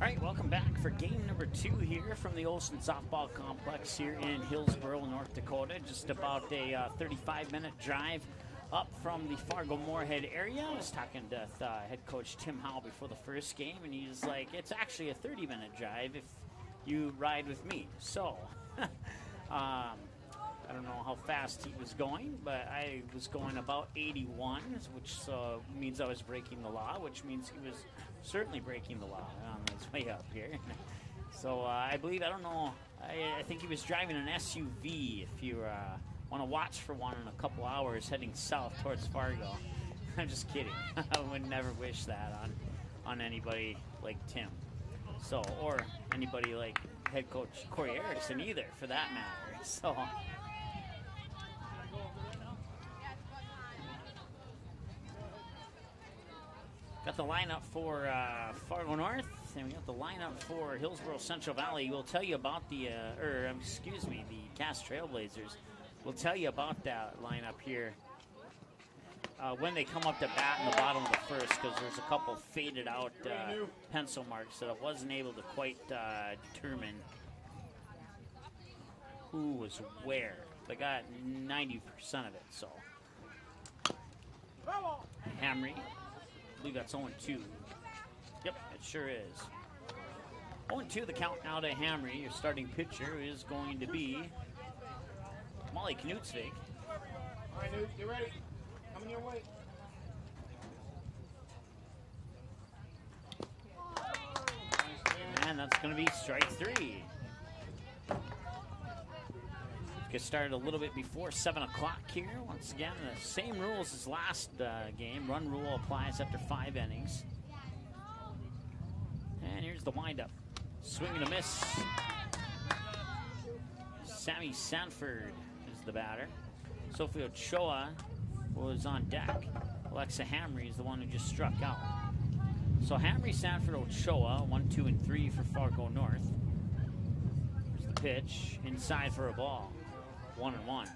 All right, welcome back for game number 2 here from the Olsen Softball Complex here in Hillsboro, North Dakota. Just about a 35-minute drive up from the Fargo Moorhead area. I was talking to head coach Tim Howell before the first game, and he's like, it's actually a 30-minute drive if you ride with me. So, I don't know how fast he was going, but I was going about 81, which means I was breaking the law, which means he was certainly breaking the law on his way up here. So I believe, I don't know, I think he was driving an SUV if you want to watch for one in a couple hours heading south towards Fargo. I'm just kidding. I would never wish that on anybody like Tim. So, or anybody like head coach Corey Erickson either, for that matter. So, got the lineup for Fargo North, and we got the lineup for Hillsboro Central Valley. We'll tell you about the Cass Trailblazers. We'll tell you about that lineup here when they come up to bat in the bottom of the first, because there's a couple faded out pencil marks that I wasn't able to quite determine who was where. They got 90% of it, so. Hamry. I believe that's 0-2. Yep, it sure is. 0-2 the count now to Hamry. Your starting pitcher is going to be Molly Knutsvig. All right, Newt, get ready. Coming your way. And that's going to be strike 3. Get started a little bit before 7 o'clock here. Once again, the same rules as last game. Run rule applies after 5 innings. And here's the windup. Swing and a miss. Sammy Sanford is the batter. Sophie Ochoa was on deck. Alexa Hamry is the one who just struck out. So Hamry, Sanford, Ochoa, 1, 2, and 3 for Fargo North. Here's the pitch. Inside for a ball. 1-1.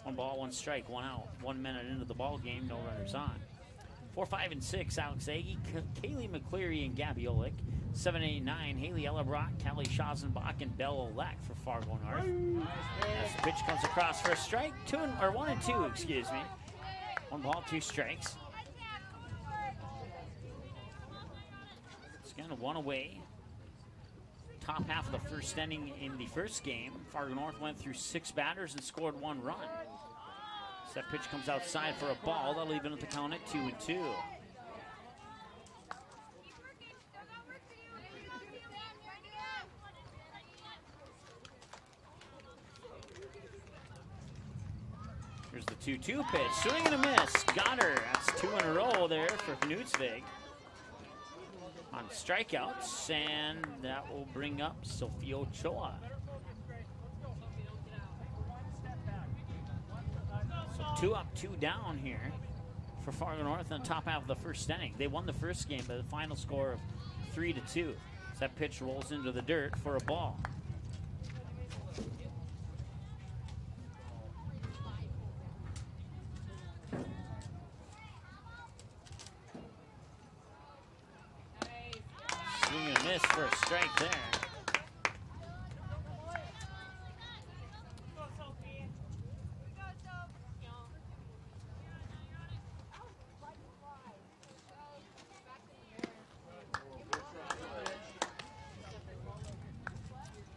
1 ball, 1 strike, 1 out. 1 minute into the ball game, no runners on. 4, 5, and 6, Alex Agee, Kaylee McCleary, and Gabby Olick. 7, 8, 9, Haley Ellebrock, Callie Schazenbach, and Belle Olek for Fargo North. As the pitch comes across for a strike, 1 and 2, excuse me. 1 ball, 2 strikes. It's again 1 away. Top half of the first inning in the first game, Fargo North went through 6 batters and scored 1 run. So that pitch comes outside for a ball. That'll even at the count at 2-2. Here's the 2-2 pitch. Swing and a miss. Got her. That's 2 in a row there for Knutsvig on strikeouts, and that will bring up Sophie Ochoa. So 2 up, 2 down here for Fargo North in the top half of the first inning. They won the first game by the final score of 3-2. So that pitch rolls into the dirt for a ball. Swing and a miss for a strike there.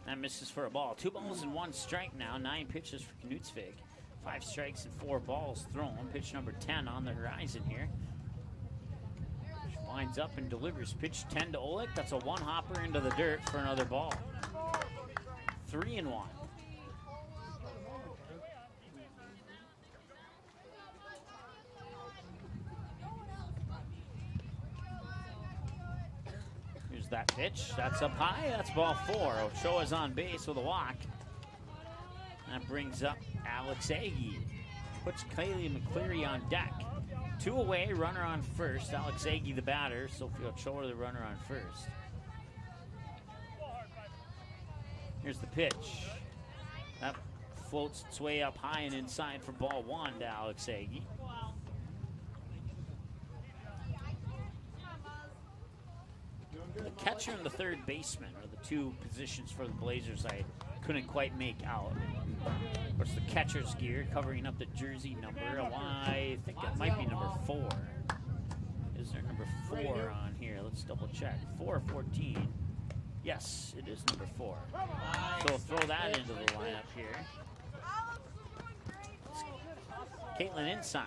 That misses for a ball. 2 balls and 1 strike now. 9 pitches for Knutsvig. 5 strikes and 4 balls thrown. Pitch number 10 on the horizon here. Lines up and delivers. Pitch 10 to Olick. That's a 1-hopper into the dirt for another ball. 3-1. Here's that pitch. That's up high. That's ball 4. Ochoa's on base with a walk. That brings up Alex Agee. Puts Kaylee McCleary on deck. 2 away, runner on first. Alex Agee, the batter. Sophie Ochoa, the runner on first. Here's the pitch. That floats its way up high and inside for ball 1 to Alex Agee. The catcher and the third baseman are the two positions for the Blazers I couldn't quite make out. Of course, the catcher's gear covering up the jersey number. I think it might be number 4. Is there number 4 on here? Let's double check. 4/14. Yes, it is number 4. So we'll throw that into the lineup here. Caitlin Inside.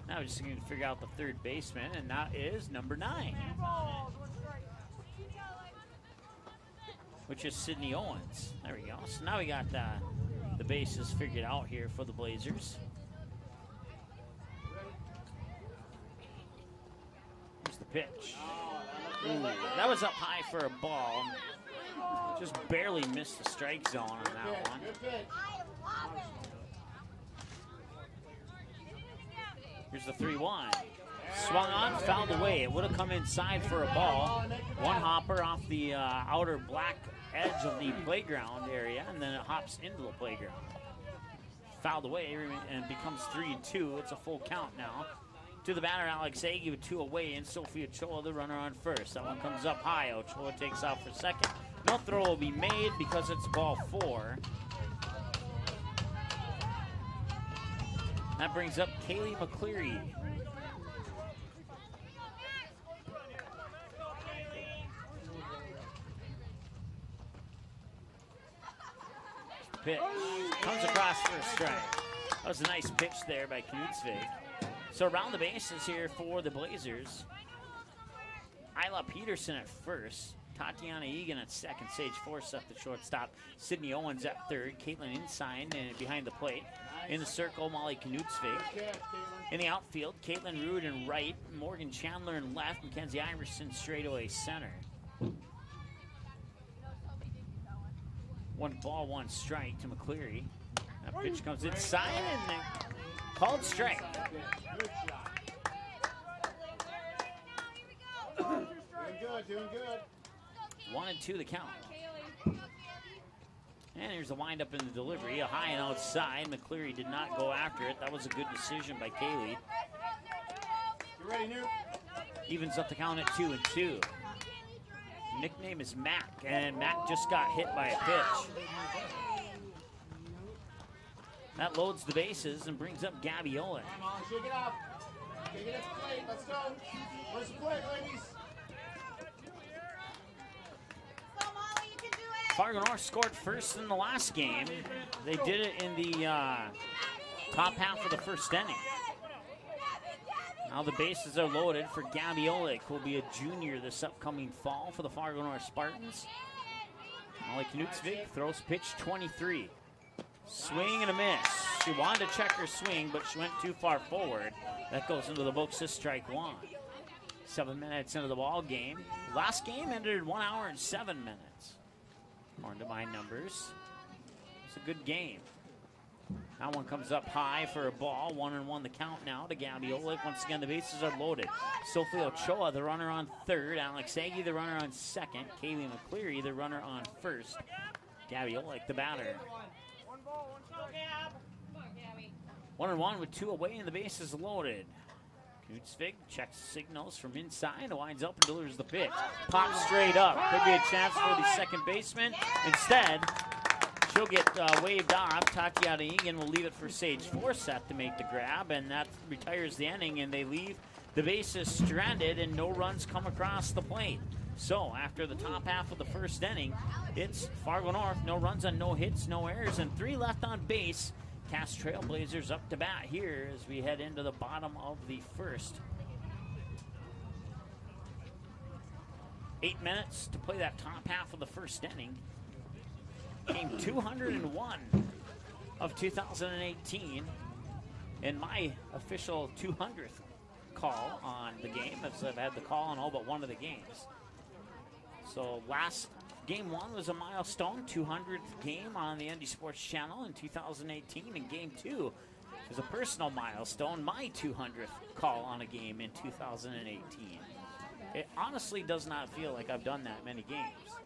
Now we're just going to figure out the third baseman, and that is number 9, which is Sydney Owens. There we go. So now we got the bases figured out here for the Blazers. Here's the pitch. Ooh, that was up high for a ball. Just barely missed the strike zone on that one. Here's the 3-1. Swung on, fouled away. It would have come inside for a ball. One hopper off the outer black edge of the playground area, and then it hops into the playground. Fouled away and becomes 3-2. It's a full count now. To the batter, Alex Agee with 2 away, and Sophie Ochoa, the runner, on first. That one comes up high. Ochoa takes off for second. No throw will be made because it's ball 4. That brings up Kaylee McCleary. Pitch comes across for a strike. That was a nice pitch there by Knutsvig. So around the bases here for the Blazers. Isla Peterson at first. Tatiana Egan at second. Sage Forsyth at the shortstop. Sydney Owens at third. Caitlin Inside and behind the plate. In the circle, Molly Knutsvig. In the outfield, Caitlin Rude in right. Morgan Chandler in left. Mackenzie Iverson straightaway center. 1 ball, 1 strike to McCleary. That pitch comes inside and called strike. Doing good, doing good. 1-2 the count. And here's the windup in the delivery. A high and outside. McCleary did not go after it. That was a good decision by Kaylee. You ready, Newt? Evens up the count at 2-2. Nickname is Mac, and Mac just got hit by a pitch. That loads the bases and brings up Gabby Olin. Come on, shake it up. Shake it at the plate. Let's go. Where's the plate, ladies? Fargo North scored first in the last game. They did it in the top half of the first inning. Now the bases are loaded for Gabby Olick, who will be a junior this upcoming fall for the Fargo North Spartans. Molly Knutsvig throws pitch 23. Swing and a miss. She wanted to check her swing, but she went too far forward. That goes into the books as strike 1. 7 minutes into the ball game. Last game ended in 1 hour and 7 minutes. According to my numbers. It's a good game. That one comes up high for a ball. 1-1 the count now to Gabby Olick. Once again, the bases are loaded. Sophie Ochoa, the runner on third. Alex Agee, the runner on second. Kaylee McCleary, the runner on first. Gabby Olick, the batter. 1-1 with 2 away and the bases loaded. Knutsvig checks signals from inside, winds up and delivers the pitch. Pops straight up. Could be a chance for the second baseman. Instead, she'll get waved off. Tatiana Egan will leave it for Sage Forsyth to make the grab, and that retires the inning, and they leave the bases stranded, and no runs come across the plate. So after the top half of the first inning, it's Fargo North, no runs on no hits, no errors, and 3 left on base. Cass Trailblazers up to bat here as we head into the bottom of the first. 8 minutes to play that top half of the first inning. Game 201 of 2018. And my official 200th call on the game, as I've had the call on all but one of the games. So Game 1 was a milestone, 200th game on the ND Sports Channel in 2018, and Game 2 was a personal milestone, my 200th call on a game in 2018. It honestly does not feel like I've done that many games.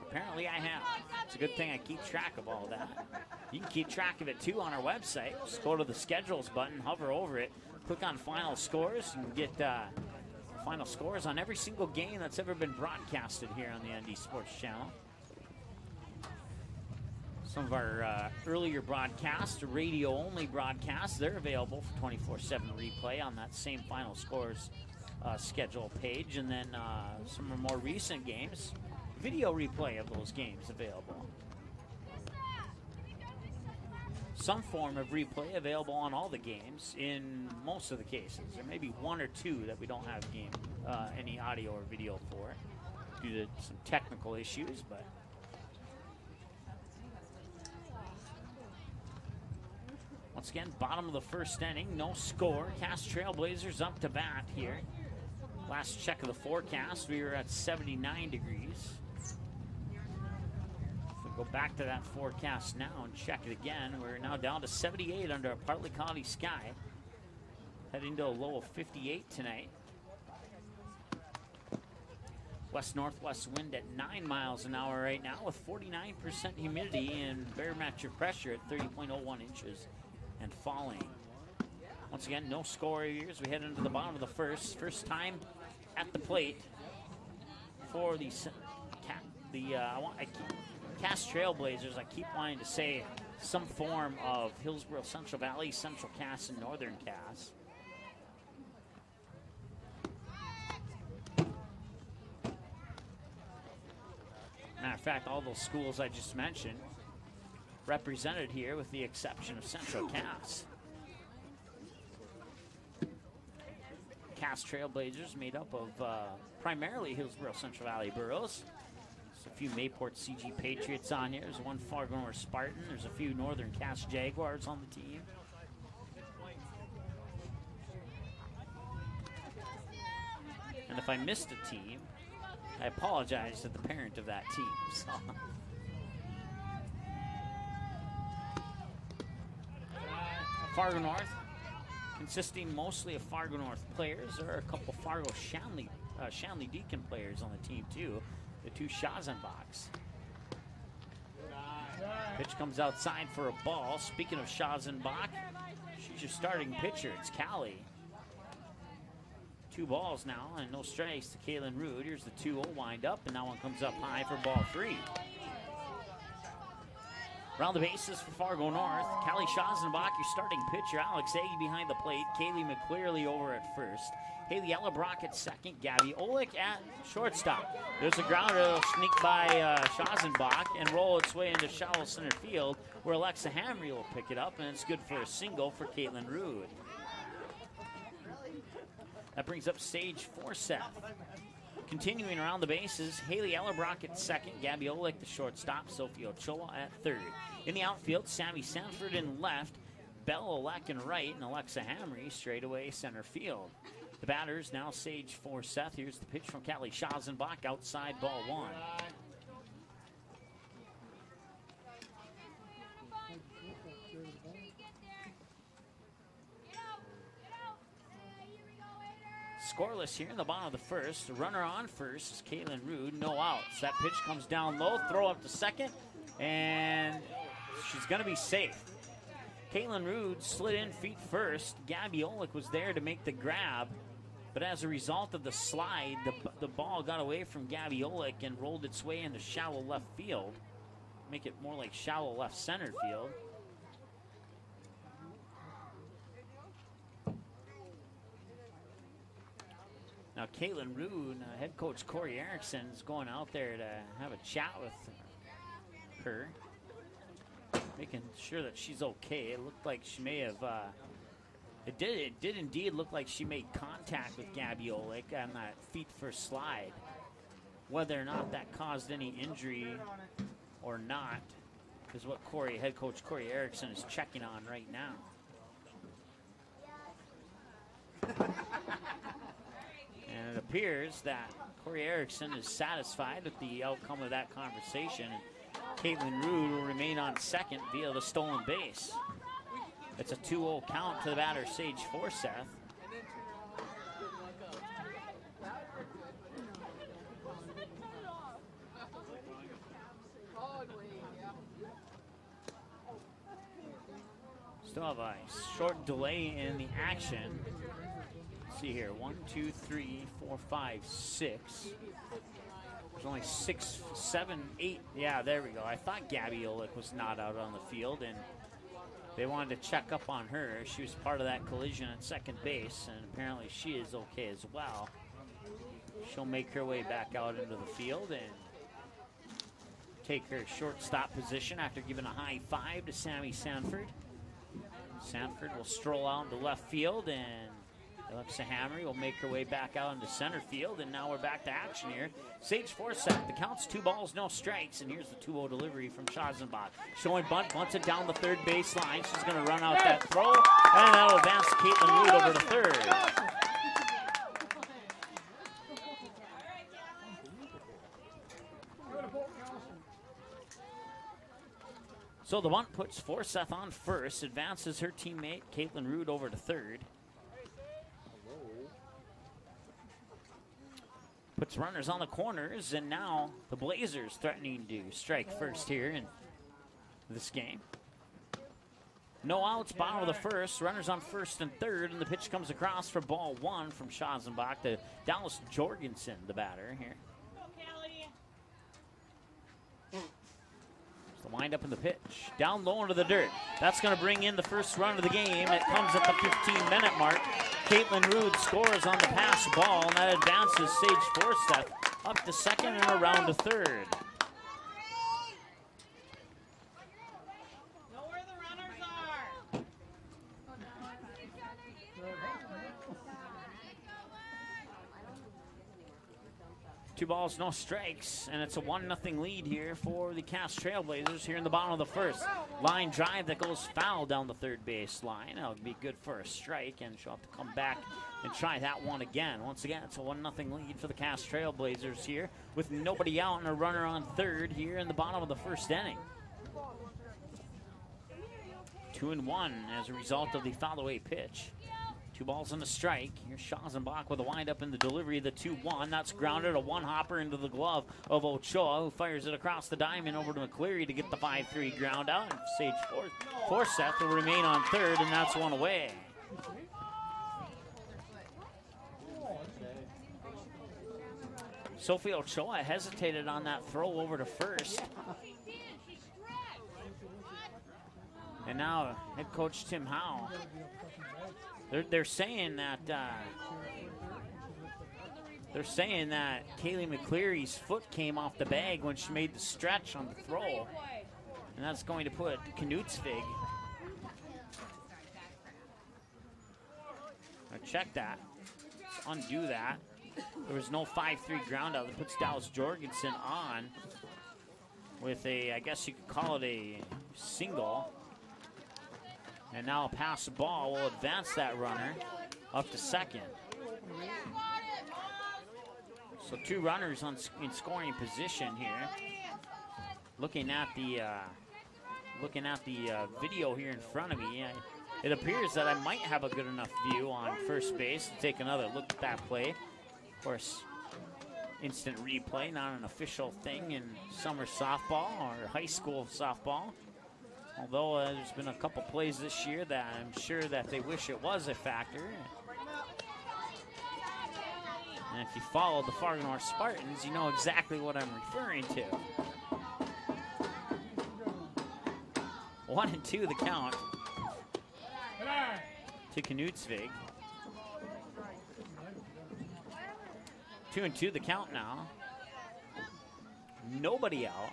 Apparently I have. It's a good thing I keep track of all that. You can keep track of it too on our website. Just go to the schedules button, hover over it, click on final scores, and get final scores on every single game that's ever been broadcasted here on the ND Sports Channel. Some of our earlier broadcasts, radio-only broadcasts, they're available for 24/7 replay on that same final scores schedule page. And then some of our more recent games, video replay of those games available. Some form of replay available on all the games in most of the cases. There may be one or two that we don't have any audio or video for due to some technical issues, but once again, bottom of the first inning, no score. Cass Trailblazers up to bat here. Last check of the forecast, we were at 79 degrees. Go back to that forecast now and check it again. We're now down to 78 under a partly cloudy sky. Heading to a low of 58 tonight. West-northwest wind at 9 miles an hour right now with 49% humidity and barometric pressure at 30.01 inches and falling. Once again, no score here as we head into the bottom of the first. First time at the plate for the Cass Trailblazers. I keep wanting to say some form of Hillsborough, Central Valley, Central Cass, and Northern Cass. Matter of fact, all those schools I just mentioned represented here with the exception of Central Cass. Cass Trailblazers made up of primarily Hillsborough, Central Valley boroughs. A few Mayport CG Patriots on here. There's one Fargo North Spartan. There's a few Northern Cass Jaguars on the team. And if I missed a team, I apologize to the parent of that team. So. Fargo North, consisting mostly of Fargo North players. There are a couple Fargo Shanley Deacon players on the team too. The two Shazenbachs. Pitch comes outside for a ball. Speaking of Shazenbach, she's your starting pitcher. It's Callie. 2 balls now and no strikes to Kaylin Rude. Here's the 2-0 wind up, and that one comes up high for ball 3. Around the bases for Fargo North, Callie Shazenbach, your starting pitcher. Alex Agee behind the plate. Kaylee McClearly over at first. Haley Ellerbrock at second. Gabby Olick at shortstop. There's a grounder that'll sneak by Shazenbach and roll its way into shallow center field, where Alexa Hamry will pick it up, and it's good for a single for Caitlin Rude. That brings up stage 4 Seth. Continuing around the bases, Haley Ellerbrock at second, Gabby Olick the shortstop, Sophie Ochoa at third. In the outfield, Sammy Sanford in left, Bella Oleck in right, and Alexa Hamry straight away center field. The batters now stage 4 Seth. Here's the pitch from Callie Shazenbach, outside ball 1. Scoreless here in the bottom of the first. The runner on first is Caitlin Rude, no outs. That pitch comes down low, throw up to second, and she's going to be safe. Caitlin Rude slid in feet first. Gabby Olick was there to make the grab, but as a result of the slide, the ball got away from Gabby Olick and rolled its way into shallow left field. Make it more like shallow left center field. Now, Caitlin Rude, head coach Corey Erickson is going out there to have a chat with her, making sure that she's okay. It looked like she may have, it did indeed look like she made contact with Gabby Olick on that feet first slide. Whether or not that caused any injury or not is what head coach Corey Erickson is checking on right now. And it appears that Corey Erickson is satisfied with the outcome of that conversation. Caitlin Rude will remain on second via the stolen base. It's a 2-0 count to the batter, stage 4 Seth. Still have a short delay in the action. see here. 1, 2, 3, 4, 5, 6. There's only 6, 7, 8. Yeah, there we go. I thought Gabby Olick was not out on the field, and they wanted to check up on her. She was part of that collision at second base, and apparently she is okay as well. She'll make her way back out into the field and take her shortstop position after giving a high five to Sammy Sanford. Sanford will stroll out into left field, and Alexa Hamry will make her way back out into center field, and now we're back to action here. Sage Forseth, the count's 2 balls, no strikes, and here's the 2-0 delivery from Schazenbach. Showing bunt, bunts it down the third base line. She's going to run out that throw, and that'll advance Caitlin Root over to third. So the bunt puts Forseth on first, advances her teammate Caitlin Root over to third. Puts runners on the corners, and now the Blazers threatening to strike first here in this game. No outs, bottom of the first. Runners on first and third, and the pitch comes across for ball 1 from Schazenbach to Dallas Jorgensen, the batter here. The wind up in the pitch. Down low into the dirt. That's going to bring in the first run of the game. It comes at the 15-minute mark. Caitlin Root scores on the pass ball, and that advances Sage Forseth up to second and around to third. Know where the runners are. 2 balls, no strikes, and it's a 1-0 lead here for the Cass Trailblazers here in the bottom of the first. Line drive that goes foul down the third base line. That would be good for a strike, and she'll have to come back and try that one again. Once again, it's a 1-0 lead for the Cass Trailblazers here with nobody out and a runner on third here in the bottom of the first inning. 2-1 as a result of the foul away pitch. 2 balls and a strike. Here's Schazenbach with a windup in the delivery of the 2-1. That's grounded, a one-hopper into the glove of Ochoa, who fires it across the diamond over to McCleary to get the 5-3 ground out. And Sage Forseth will remain on third, and that's one away. Sophie Ochoa hesitated on that throw over to first. And now head coach Tim Howe. They're saying that Kaylee McCleary's foot came off the bag when she made the stretch on the throw, and that's going to put Knutsvig. Now check that. Let's undo that. There was no 5-3 ground out. That puts Dallas Jorgensen on with a, I guess you could call it a single. And now a pass the ball will advance that runner up to second. So 2 runners in scoring position here. Looking at the video here in front of me, it appears that I might have a good enough view on first base to take another look at that play. Of course, instant replay, not an official thing in summer softball or high school softball. Although there's been a couple plays this year that I'm sure that they wish it was a factor. And if you follow the Fargo North Spartans, you know exactly what I'm referring to. 1-2 the count to Knutsvig. 2-2 the count now. Nobody out.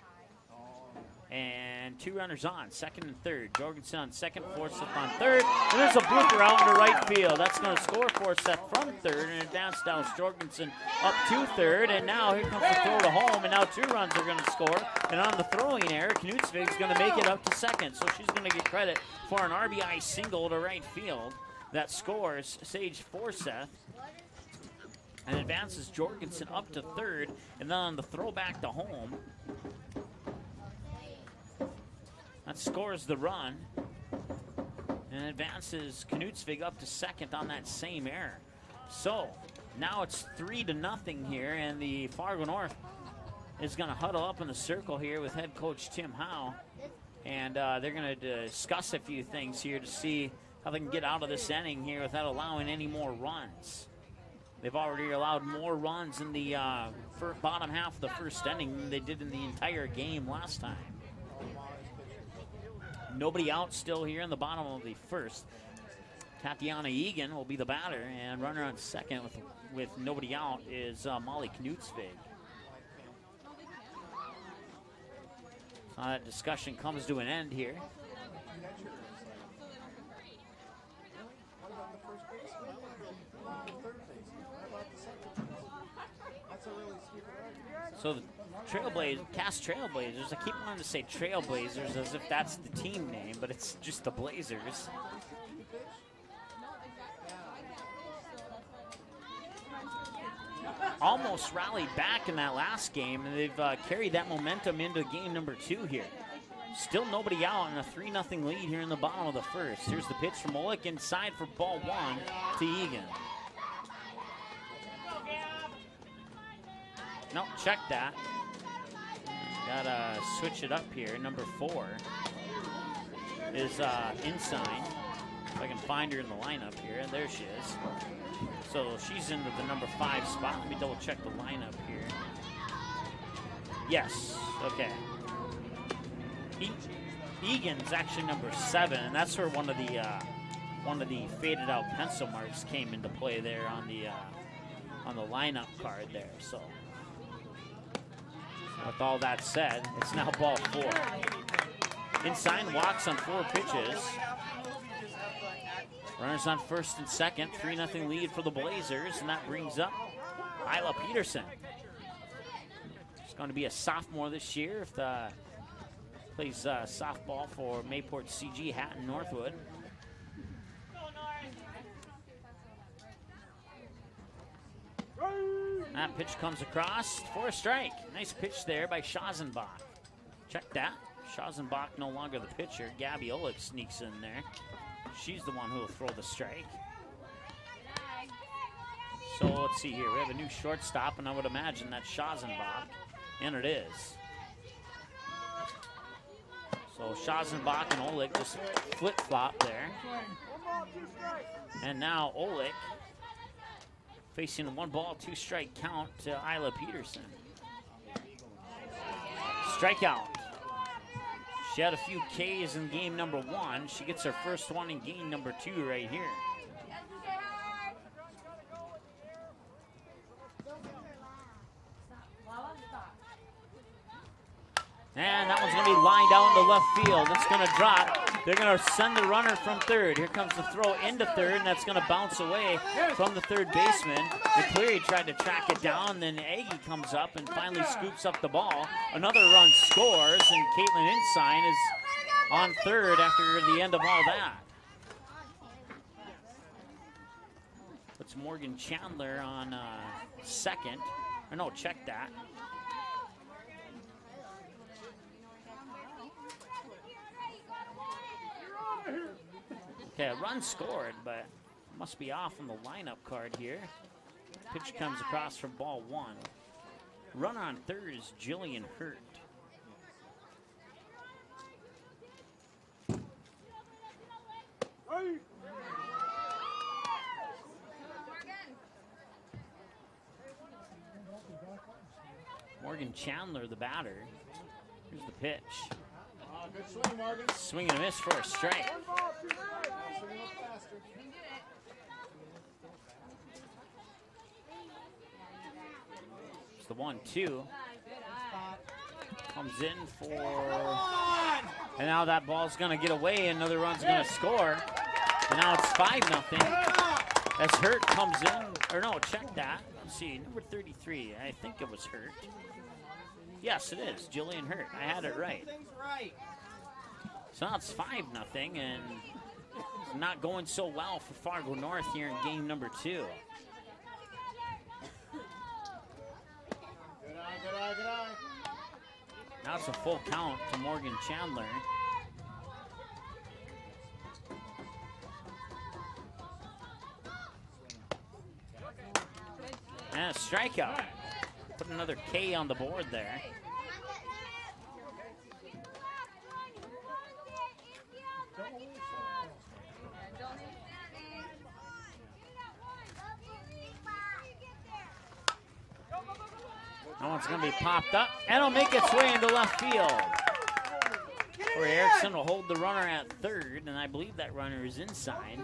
And 2 runners on, second and third. Jorgensen on second, Forseth on third. And there's a blooper out into right field. That's going to score Forseth from third and advance Dallas Jorgensen up to third. And now here comes the throw to home, and now 2 runs are going to score. And on the throwing error, Knutsvig's going to make it up to second. So she's going to get credit for an RBI single to right field that scores Sage Forseth and advances Jorgensen up to third. And then on the throw back to home, that scores the run and advances Knutsvig up to second on that same error. So now it's 3-0 here, and the Fargo North is going to huddle up in the circle here with head coach Tim Howe, and they're going to discuss a few things here to see how they can get out of this inning here without allowing any more runs. They've already allowed more runs in the bottom half of the first inning than they did in the entire game last time. Nobody out still here in the bottom of the first. Tatiana Egan will be the batter, and runner on second with nobody out is Molly Knutsvig. So that discussion comes to an end here. So the Cast Trailblazers, I keep wanting to say Trailblazers as if that's the team name, but it's just the Blazers. Almost rallied back in that last game, and they've carried that momentum into game number 2 here. Still nobody out, and a 3-0 lead here in the bottom of the first. Here's the pitch from Olick inside for ball 1 to Egan. No, check that. Gotta switch it up here. Number 4 is Inside. If I can find her in the lineup here. And there she is. So she's into the number 5 spot. Let me double check the lineup here. Yes, okay. Egan's actually number 7, and that's where one of the faded out pencil marks came into play there on the lineup card there. So with all that said, it's now ball 4. Inside walks on 4 pitches. Runners on first and second. 3-0 lead for the Blazers, and that brings up Isla Peterson. She's going to be a sophomore this year. Plays softball for Mayport CG Hatton Northwood. That pitch comes across for a strike. Nice pitch there by Schazenbach. Check that. Schazenbach no longer the pitcher. Gabby Olick sneaks in there. She's the one who will throw the strike. So let's see here. We have a new shortstop, and I would imagine that's Schazenbach, and it is. So Schazenbach and Olick just flip-flop there. And now Olick facing a 1-ball, 2-strike count to Isla Peterson. Strikeout. She had a few Ks in game number 1. She gets her first one in game number 2 right here. And that one's going to be lined out into left field. It's going to drop. They're going to send the runner from third. Here comes the throw into third, and that's going to bounce away from the third baseman. McCleary tried to track it down, then Aggie comes up and finally scoops up the ball. Another run scores, and Caitlin Ensign is on third after the end of all that. Puts Morgan Chandler on second. Or no, check that. Okay, a run scored, but must be off on the lineup card here. Pitch comes across from ball 1. Runner on third is Jillian Hurt. Morgan Chandler, the batter. Here's the pitch. Good swing, Morgan. Swing and a miss for a strike. It's the 1-2. Comes in for... And now that ball's going to get away. Another run's going to score. And now it's 5-0. As Hurt comes in. Or no, check that. Let's see, number 33. I think it was Hurt. Yes, it is. Jillian Hurt. I had it right. So now it's 5-0, and it's not going so well for Fargo North here in game number 2. Good eye, good eye, good eye. Now it's a full count to Morgan Chandler. And a strikeout. Put another K on the board there. That one's going to be popped up, and it'll make its way into left field. Corey Erickson will hold the runner at third, and I believe that runner is inside.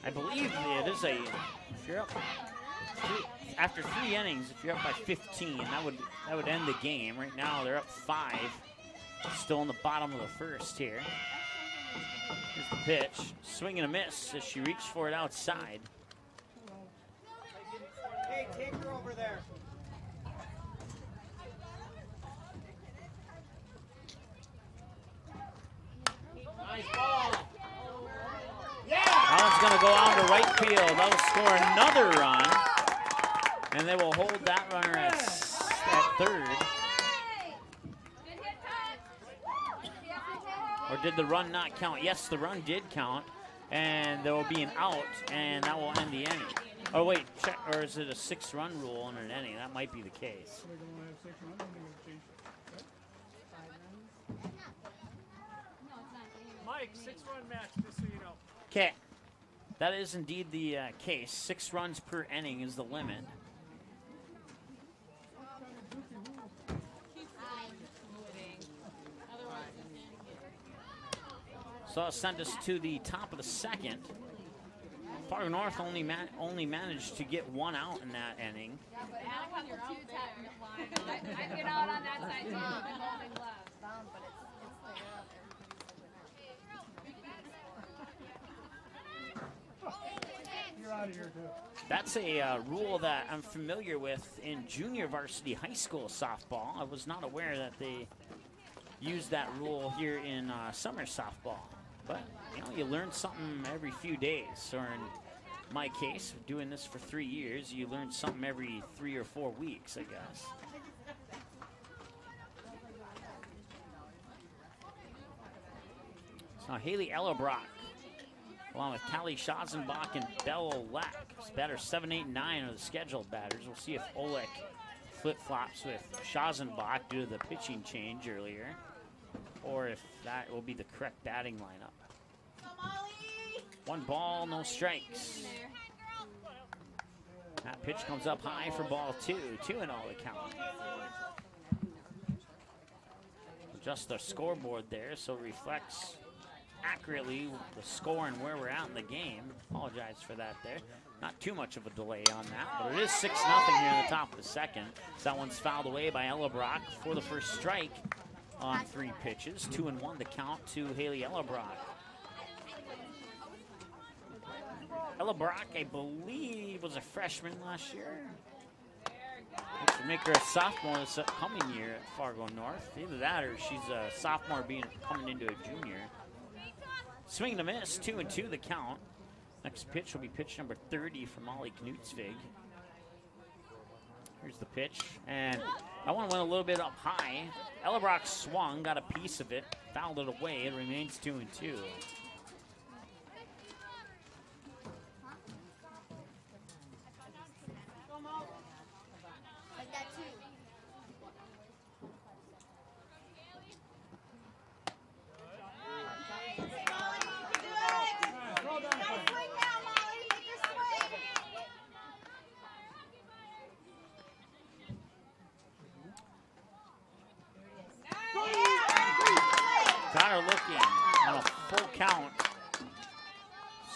I believe it is if you're up after 3 innings, if you're up by 15, that would end the game. Right now they're up 5, still in the bottom of the first here. Here's the pitch, swing and a miss as she reached for it outside. Hey, take her over there. Nice ball. That one's going to go out to right field. That'll score another run. And they will hold that runner at third. Or did the run not count? Yes, the run did count. And there will be an out, and that will end the inning. Oh, wait, check, or is it a 6-run rule in an inning? That might be the case. Mike, 6-run match, just so you know. Okay, that is indeed the case. 6 runs per inning is the limit. So that'll send us to the top of the second. Fargo North only managed to get 1 out in that inning. Yeah, but Anna got the 2 line. I've been out on that side too. I'm holding gloves. You're out of here, too. That's a rule that I'm familiar with in junior varsity high school softball. I was not aware that they used that rule here in summer softball. But, you know, you learn something every few days. Or in my case, doing this for 3 years, you learn something every 3 or 4 weeks, I guess. So Haley Ellerbrock, along with Callie Schazenbach and Belle Olek. Batters 7, 8, 9 are the scheduled batters. We'll see if Olek flip-flops with Schazenbach due to the pitching change earlier, or if that will be the correct batting lineup. 1 ball, no strikes. That pitch comes up high for ball 2. 2-0 the count. Adjust the scoreboard there so it reflects accurately the score and where we're at in the game. Apologize for that there. Not too much of a delay on that, but it is 6-0 here in the top of the second. So that one's fouled away by Ellerbrock for the first strike on 3 pitches. 2-1 the count to Haley Ellerbrock. Ellerbrock, I believe, was a freshman last year. Which would make her a sophomore this upcoming year at Fargo North. Either that or she's a sophomore coming into a junior. Swing and a miss, 2-2 the count. Next pitch will be pitch number 30 from Molly Knutsvig. Here's the pitch, and I want to went a little bit up high. Ellerbrock swung, got a piece of it, fouled it away. It remains 2-2. Got her looking on a full count.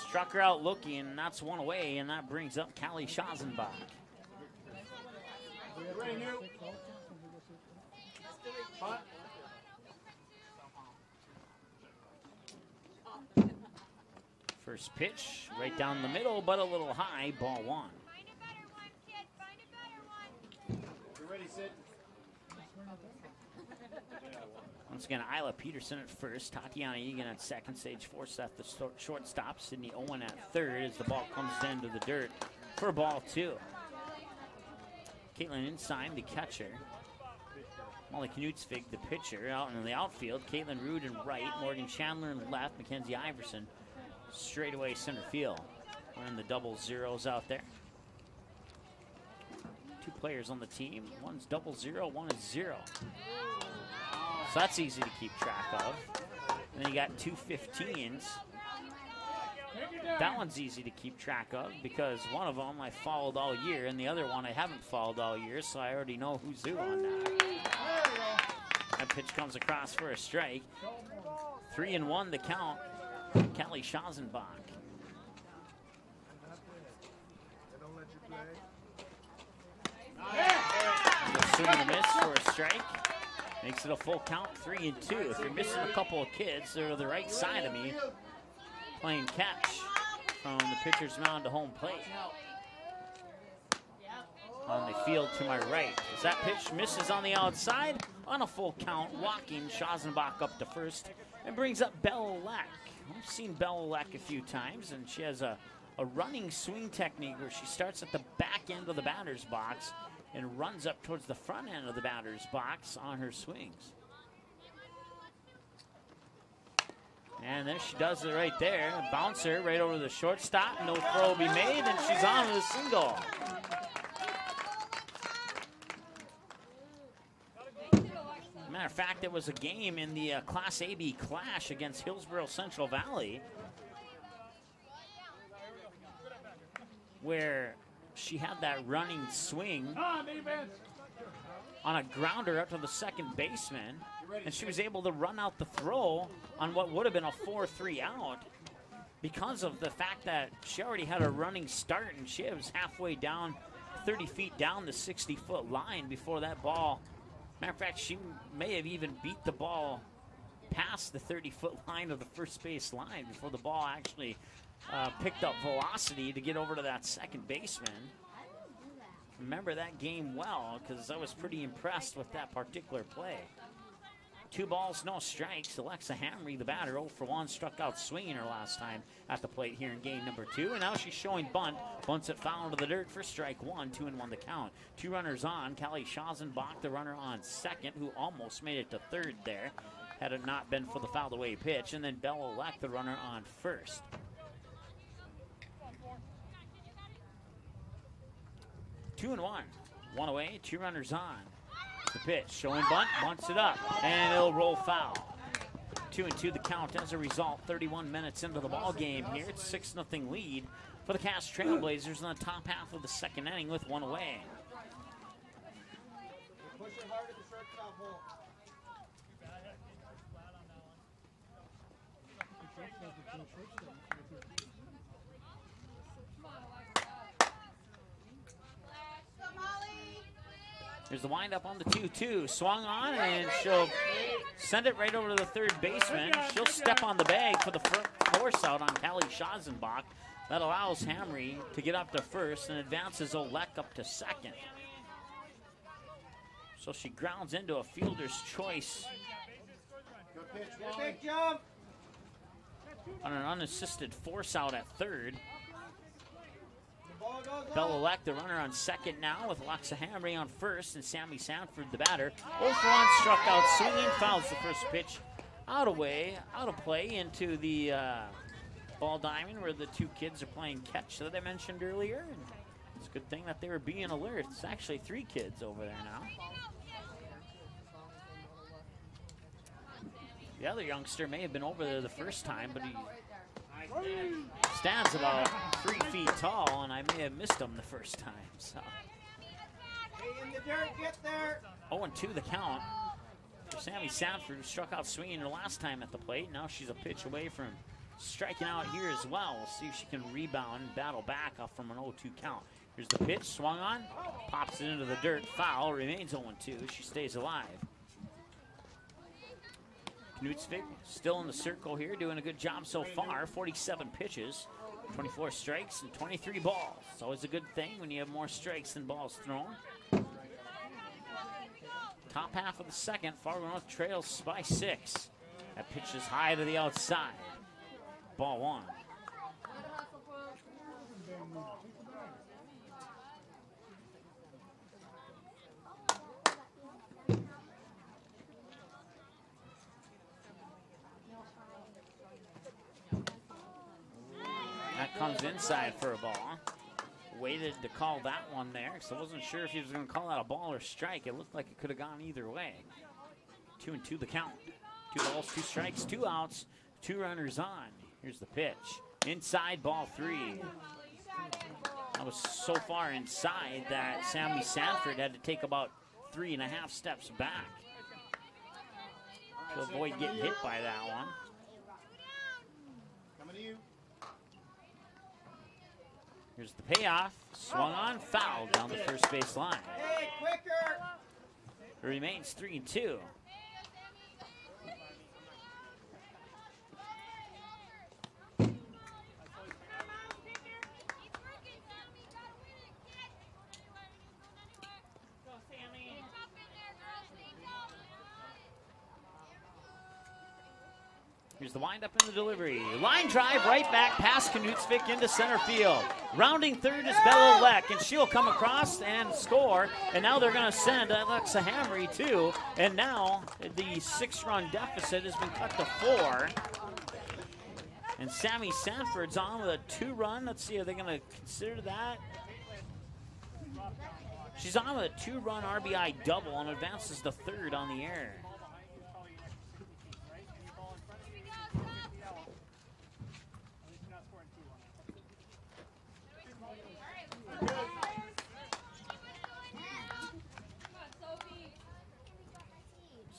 Struck her out looking, and that's 1 away, and that brings up Callie Schazenbach. First pitch, right down the middle, but a little high, ball 1. You ready, Sid? Once again, Isla Peterson at first, Tatiana Egan at second, Sage Forsyth the shortstop, Sydney Owen at third as the ball comes into the dirt for ball 2. Caitlin Inside, the catcher. Molly Knutsvig, the pitcher, out in the outfield. Caitlin Rude in right, Morgan Chandler in left, Mackenzie Iverson straight away center field. Running the double zeros out there. 2 players on the team. One's 0-0, one is 0. So that's easy to keep track of. And then you got 2 15s. That one's easy to keep track of because one of them I followed all year and the other one I haven't followed all year, so I already know who's who on that. That pitch comes across for a strike. 3-1 the count. Kelly Schazenbach. Swing and a miss for a strike. Makes it a full count, 3-2. If you're missing a couple of kids, they're to the right side of me playing catch from the pitcher's mound to home plate. On the field to my right. As that pitch misses on the outside, on a full count, walking Schazenbach up to first and brings up Bella Leck. I've seen Bella Leck a few times, and she has a running swing technique where she starts at the back end of the batter's box and runs up towards the front end of the batter's box on her swings. And there she does it right there. A bouncer right over the shortstop. No throw will be made, and she's on with a single. Matter of fact, there was a game in the Class AB Clash against Hillsborough Central Valley where she had that running swing on a grounder up to the second baseman, and she was able to run out the throw on what would have been a 4-3 out because of the fact that she already had a running start and she was halfway down, 30 feet down the 60-foot line before that ball. Matter of fact, she may have even beat the ball past the 30-foot line of the first base line before the ball actually picked up velocity to get over to that second baseman. Remember that game well because I was pretty impressed with that particular play. 2 balls, no strikes. Alexa Hamry, the batter, 0 for 1, struck out swinging her last time at the plate here in game number 2. And now she's showing bunt. Bunts it foul into the dirt for strike 1, 2-1 the count. 2 runners on. Kelly Schazenbach, the runner on second, who almost made it to third there, had it not been for the fouled away pitch. And then Bella Leck, the runner on first. 2-1. 1 away, 2 runners on. The pitch, showing bunt, bunts it up, and it'll roll foul. 2-2 the count as a result. 31 minutes into the ball game here. It's 6-0 lead for the Cass Trailblazers in the top half of the second inning with 1 away. Push it hard at the shortstop hole. There's the windup on the 2-2. Swung on, and she'll send it right over to the third baseman. She'll step on the bag for the force out on Kelly Schazenbach. That allows Hamry to get up to first and advances Olek up to second. So she grounds into a fielder's choice. Good pitch, Big Wally. jump. On an unassisted force out at third. The ball goes Bella up. Leck, the runner on second now, with Alexa Hamry on first, and Sammy Sanford, the batter. 0 for 1, struck out swinging, fouls the first pitch out of play into the ball diamond where the 2 kids are playing catch that I mentioned earlier. And it's a good thing that they were being alert. It's actually 3 kids over there now. The other youngster may have been over there the first time, but he stands about 3 feet tall, and I may have missed him the first time. So Hey, in the dirt, get there. 0-2 the count for Sammy Sanford, who struck out swinging her last time at the plate. Now she's a pitch away from striking out here as well. We'll see if she can rebound and battle back off from an 0-2 count. Here's the pitch, swung on, pops it into the dirt, foul, remains 0-2. She stays alive. Knutsvik still in the circle here, doing a good job so far. 47 pitches, 24 strikes, and 23 balls. It's always a good thing when you have more strikes than balls thrown. Top half of the second, Fargo North trails by 6. That pitch is high to the outside. Ball 1. That comes inside for a ball. Waited to call that one there because I wasn't sure if he was going to call that a ball or strike. It looked like it could have gone either way. 2-2 the count. 2 balls, 2 strikes, 2 outs, 2 runners on. Here's the pitch. Inside, ball 3. That was so far inside that Sammy Sanford had to take about 3.5 steps back to avoid getting hit by that one. Coming to you. Here's the payoff. Swung on, foul down the first base line. Hey, quicker! It remains 3-2. Here's the windup and the delivery. Line drive right back past Knutsvik into center field. Rounding third is Bella Leck, and she'll come across and score. And now they're going to send Alexa Hamry too. And now the 6-run deficit has been cut to 4. And Sammy Sanford's on with a 2-run. Let's see, are they going to consider that? She's on with a 2-run RBI double and advances to third on the air.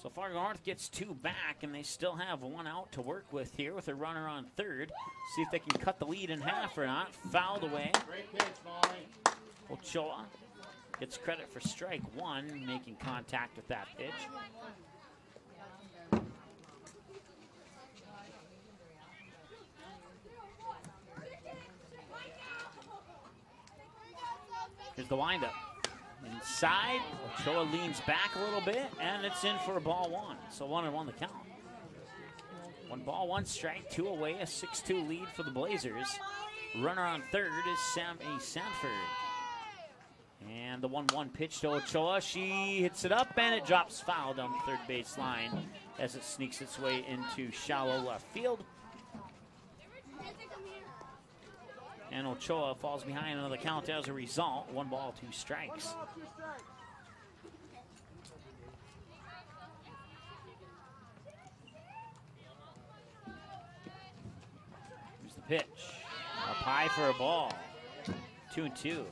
So Fargo North gets 2 back, and they still have 1 out to work with here with a runner on third. See if they can cut the lead in half or not. Fouled away. Great pitch, Molly. Ochoa gets credit for strike 1, making contact with that pitch. Here's the windup. Inside, Ochoa leans back a little bit, and it's in for a ball 1. So 1-1 the count. 1 ball, 1 strike, 2 away, a 6-2 lead for the Blazers. Runner on third is Sammy Sanford. And the 1-1 pitch to Ochoa. She hits it up, and it drops foul down the third base line as it sneaks its way into shallow left field. And Ochoa falls behind another count as a result. 1 ball, 2 strikes. Here's the pitch. Up high for a ball. 2-2.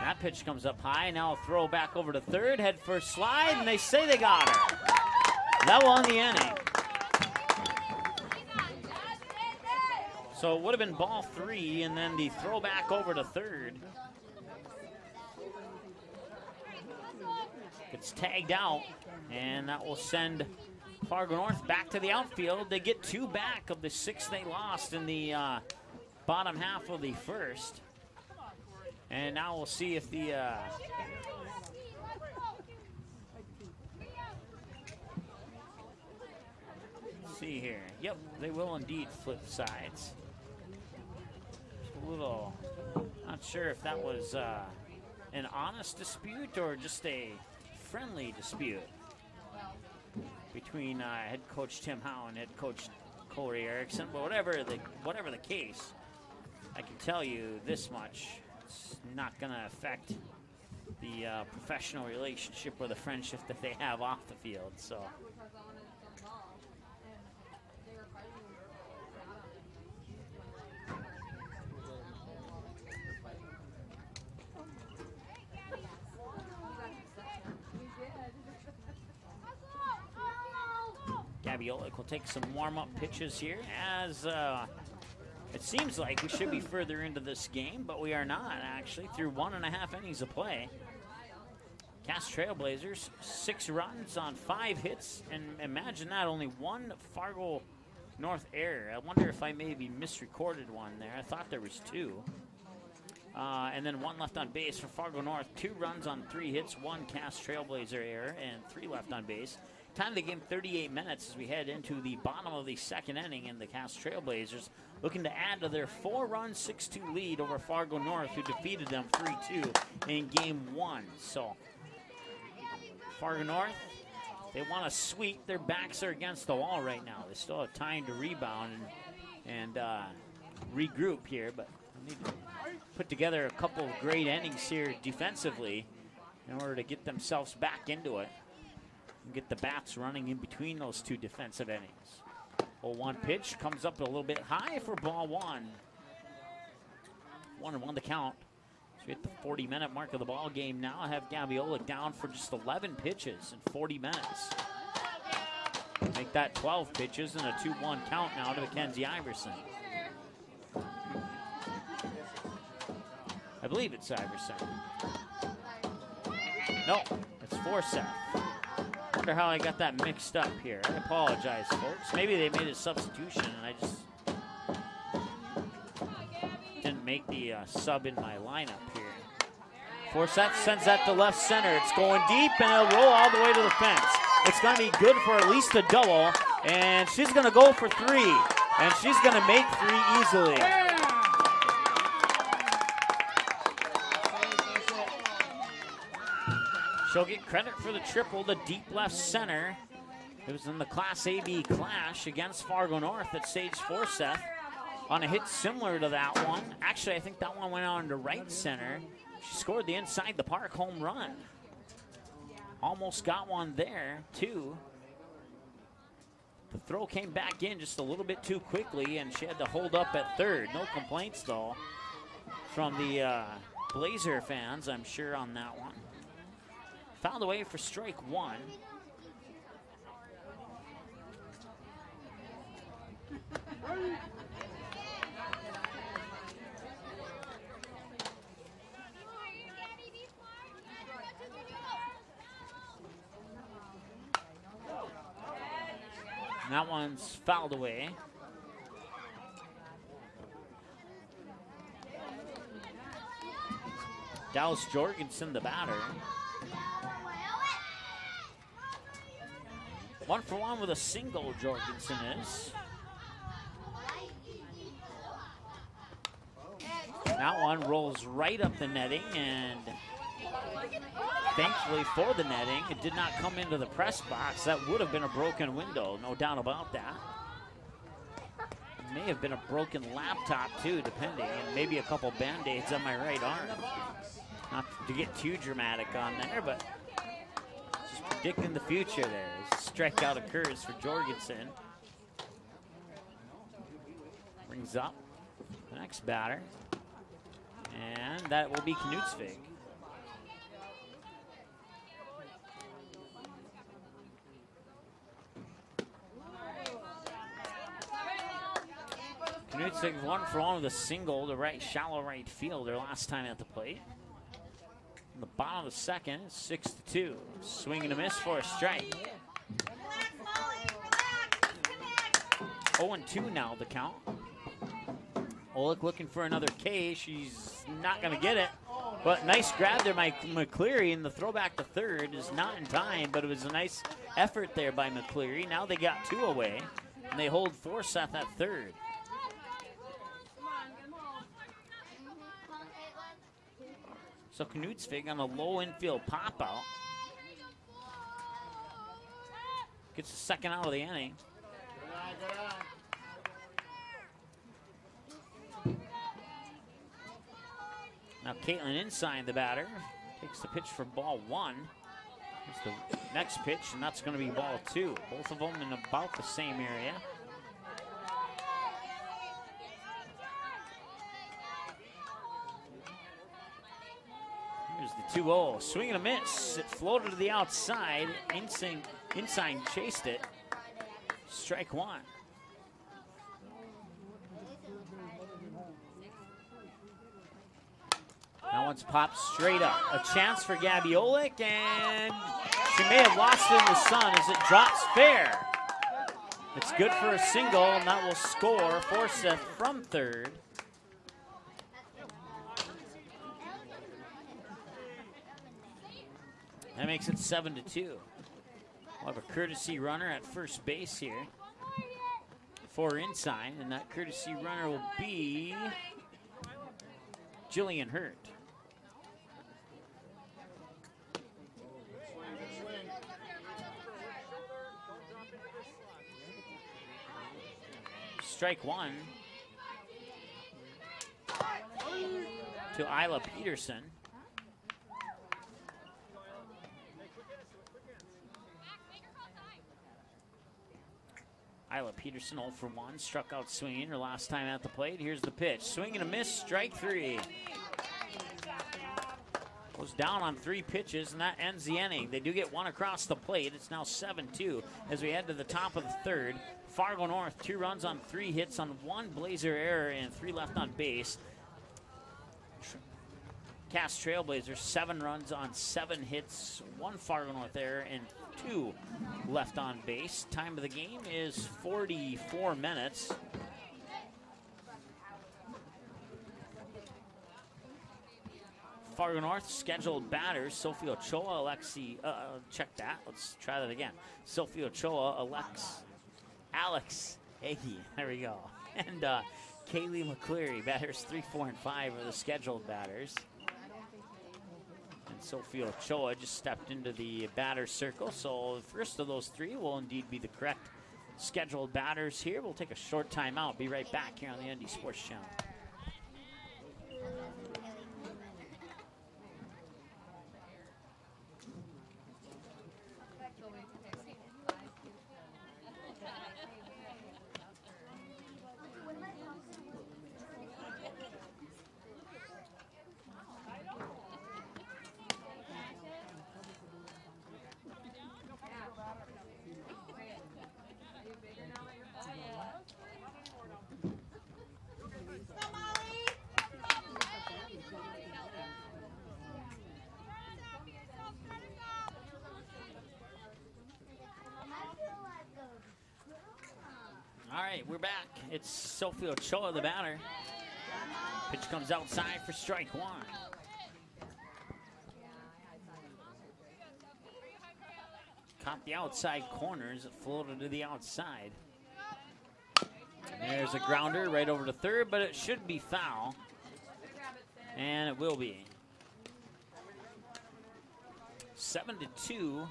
That pitch comes up high. Now a throw back over to third. Head first slide, and they say they got her. That won the inning. So it would have been ball 3, and then the throw back over to third. Gets tagged out, and that will send Fargo North back to the outfield. They get 2 back of the 6 they lost in the bottom half of the first. And now we'll see if the see here. Yep, they will indeed flip sides. Just a little, not sure if that was an honest dispute or just a friendly dispute between head coach Tim Howe and head coach Corey Erickson. But whatever the case, I can tell you this much. It's not going to affect the professional relationship or the friendship that they have off the field. So. Gabby Olick will take some warm-up pitches here as it seems like we should be further into this game, but we are not, actually, through 1.5 innings of play. Cass Trailblazers, 6 runs on 5 hits, and imagine that, only 1 Fargo North error. I wonder if I maybe misrecorded one there. I thought there was 2. And then 1 left on base for Fargo North. 2 runs on 3 hits, 1 Cass Trailblazer error, and 3 left on base. Time of the game, 38 minutes as we head into the bottom of the 2nd inning, and the Cass Trailblazers looking to add to their 4-run, 6-2 lead over Fargo North, who defeated them 3-2 in Game 1. So, Fargo North They want to sweep. Their backs are against the wall right now. They still have time to rebound and regroup here, but they need to put together a couple of great innings here defensively in order to get themselves back into it and get the bats running in between those two defensive innings. 0-1 pitch comes up a little bit high for ball one. 1-1 to count. So we hit the 40-minute mark of the ball game now. I have Gabiola down for just 11 pitches in 40 minutes. Make that 12 pitches and a 2-1 count now to Mackenzie Iverson. I believe it's Iverson. No, it's Forsyth. Wonder how I got that mixed up here. I apologize, folks. Maybe they made a substitution and I just didn't make the sub in my lineup here. Forsyth sends that to left center. It's going deep and it'll roll all the way to the fence. It's going to be good for at least a double, and she's going to go for 3, and she's going to make 3 easily. She'll get credit for the triple to deep left center. It was in the Class AB clash against Fargo North that Sage Forsyth on a hit similar to that one. Actually, I think that one went on to right center. She scored the inside the park home run. Almost got one there, too. The throw came back in just a little bit too quickly, and she had to hold up at third. No complaints, though, from the Blazer fans, I'm sure, on that one. Fouled away for strike 1. That one's fouled away. Dallas Jorgensen, the batter. 1 for 1 with a single, Jorgensen is. That one rolls right up the netting, and thankfully for the netting, it did not come into the press box. That would have been a broken window, no doubt about that. It may have been a broken laptop too, depending, and maybe a couple Band-Aids on my right arm. Not to get too dramatic on there, but just predicting the future there. As the strikeout occurs for Jorgensen. Brings up the next batter, and that will be Knutsvig. Knutsvig 1 for 1 with a single to right, shallow right field their last time at the plate. In the bottom of the second, 6-2. Swing and a miss for a strike. 0-2 now the count. Oleg looking for another K. She's not going to get it. But nice grab there by McCleary, and the throwback to third is not in time, but it was a nice effort there by McCleary. Now they got 2 away, and they hold Forsyth at third. So Knutsvig on a low infield pop out. Gets the second out of the inning. Now Caitlin Inside, the batter, takes the pitch for ball 1. Here's the next pitch, and that's going to be ball 2. Both of them in about the same area. Here's the 2-0. Swing and a miss. It floated to the outside. Inside chased it. Strike 1. That one's popped straight up. A chance for Gabby Olick, and she may have lost it in the sun as it drops fair. It's good for a single, and that will score Forsyth from third. That makes it 7-2. We'll have a courtesy runner at first base here for Inside, and that courtesy runner will be Jillian Hurt. Strike one to Isla Peterson. Isla Peterson 0 for 1, struck out swinging her last time at the plate. Here's the pitch. Swing and a miss, strike three. Goes down on 3 pitches, and that ends the inning. They do get one across the plate. It's now 7-2 as we head to the top of the third. Fargo North, 2 runs on 3 hits on 1 Blazer error and 3 left on base. Cass Trailblazers, 7 runs on 7 hits, 1 Fargo North error, and 2 left on base. Time of the game is 44 minutes. Fargo North scheduled batters: Sophie Ochoa, check that. Let's try that again. Sophie Ochoa, Alex Agee, there we go. And Kaylee McCleary, batters 3, 4, and 5 are the scheduled batters. And Sophie Ochoa just stepped into the batter circle, so the first of those 3 will indeed be the correct scheduled batters here. We'll take a short timeout. Be right back here on the ND Sports Channel. All right, we're back. It's Sophie Ochoa, the batter. Pitch comes outside for strike one. Caught the outside corners. It floated to the outside. And there's a grounder right over to third, but it should be foul. And it will be. 7-2.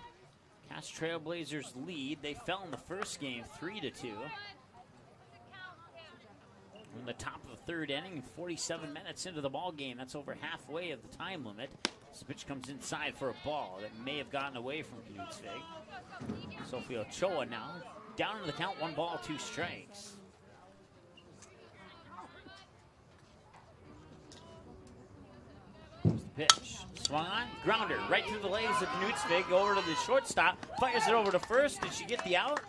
Cass Trailblazers lead. They fell in the first game 3-2. In the top of the third inning, 47 minutes into the ball game. That's over halfway of the time limit. This pitch comes inside for a ball that may have gotten away from Knutsvig. Sophie Ochoa now down in the count, 1 ball, 2 strikes. Here's the pitch. Swung on, grounder right through the legs of Knutsvig, over to the shortstop, fires it over to first. Did she get the out?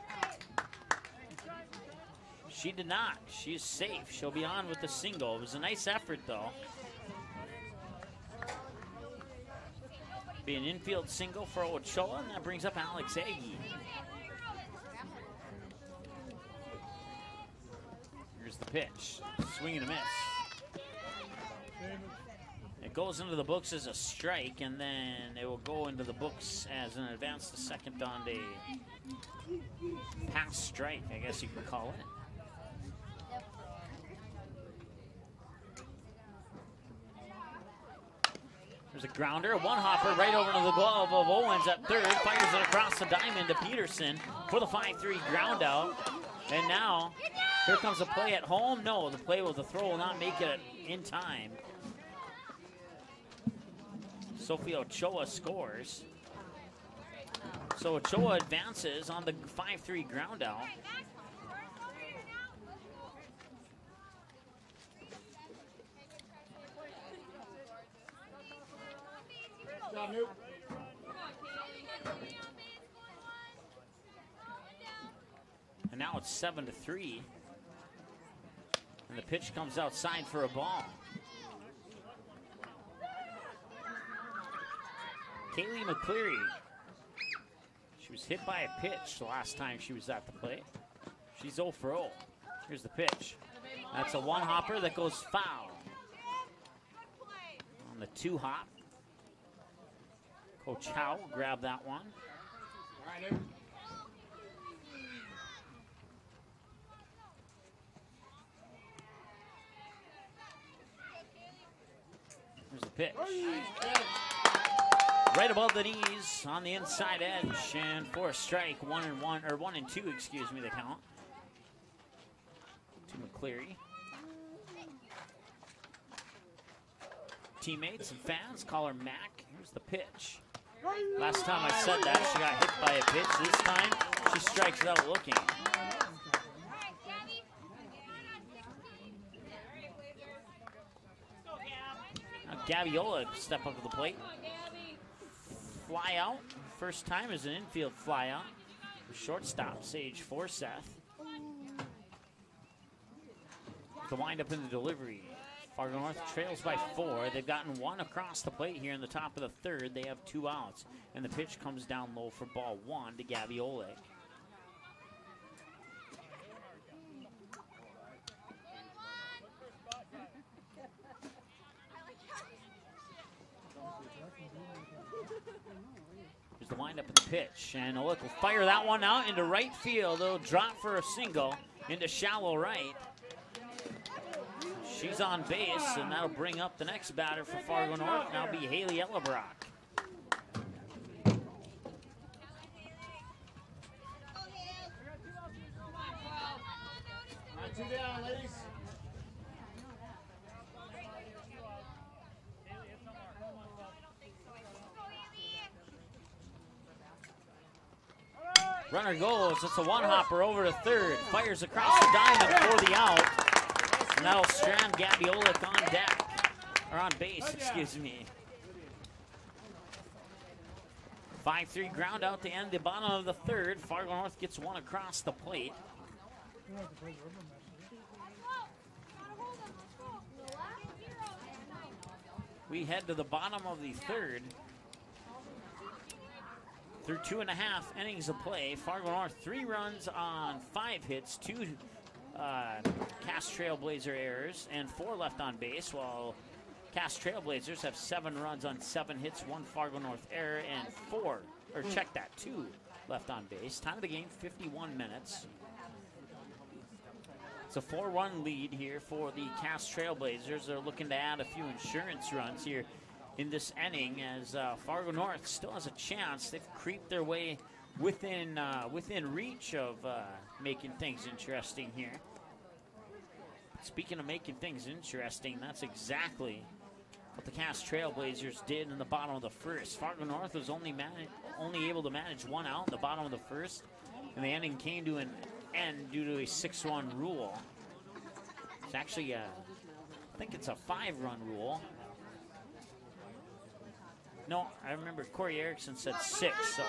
She did not. She's safe. She'll be on with the single. It was a nice effort, though. Be an infield single for Ochoa, and that brings up Alex Agee. Here's the pitch. Swing and a miss. It goes into the books as a strike, and then it will go into the books as an advance to second on a pass strike, I guess you could call it. There's a grounder, a one-hopper right over to the glove of Owens at third. Fires it across the diamond to Peterson for the 5-3 ground out. And now, here comes a play at home. No, the play with the throw will not make it in time. Sophie Ochoa scores. So Ochoa advances on the 5-3 ground out. And now it's 7-3. And the pitch comes outside for a ball. Kaylee McCleary. She was hit by a pitch the last time she was at the plate. She's 0 for 0. Here's the pitch. That's a one-hopper that goes foul. On the 2-hop. Coach Howe will grab that one. Here's the pitch. Right above the knees on the inside edge, and for a strike, 1-1, or 1-2, excuse me, the count. to McCleary. Teammates and fans call her Mac. Here's the pitch. Last time I said that, she got hit by a pitch. This time, she strikes without looking. Now Gabiola step up to the plate. Fly out. First time is an infield fly out. The shortstop, Sage Forseth. The windup in the delivery. Fargo North trails by 4. They've gotten 1 across the plate here in the top of the third. They have 2 outs. And the pitch comes down low for ball 1 to Gabiola. Here's the windup of the pitch. And Oleg will fire that one out into right field. It'll drop for a single into shallow right. She's on base, and that'll bring up the next batter for Fargo North. Now be Haley Ellebrock. Two down, ladies. Runner goes. It's a one-hopper over to third. Fires across the diamond for the out. And that'll strand Gabiola on deck. Or on base, excuse me. 5-3 ground out to end the bottom of the third. Fargo North gets 1 across the plate. We head to the bottom of the third. Through 2.5 innings of play, Fargo North 3 runs on 5 hits, 2 Cass Trailblazer errors, and 4 left on base, while Cass Trailblazers have 7 runs on 7 hits, 1 Fargo North error, and 2 left on base. Time of the game, 51 minutes. It's a 4-run lead here for the Cass Trailblazers. They're looking to add a few insurance runs here in this inning, as Fargo North still has a chance. They've creeped their way within reach of making things interesting here. Speaking of making things interesting, that's exactly what the Cass Trailblazers did in the bottom of the first. Fargo North was only able to manage 1 out in the bottom of the first, and the inning came to an end due to a 6-run rule. It's actually I think it's a 5-run rule. No, I remember Corey Erickson said 6, so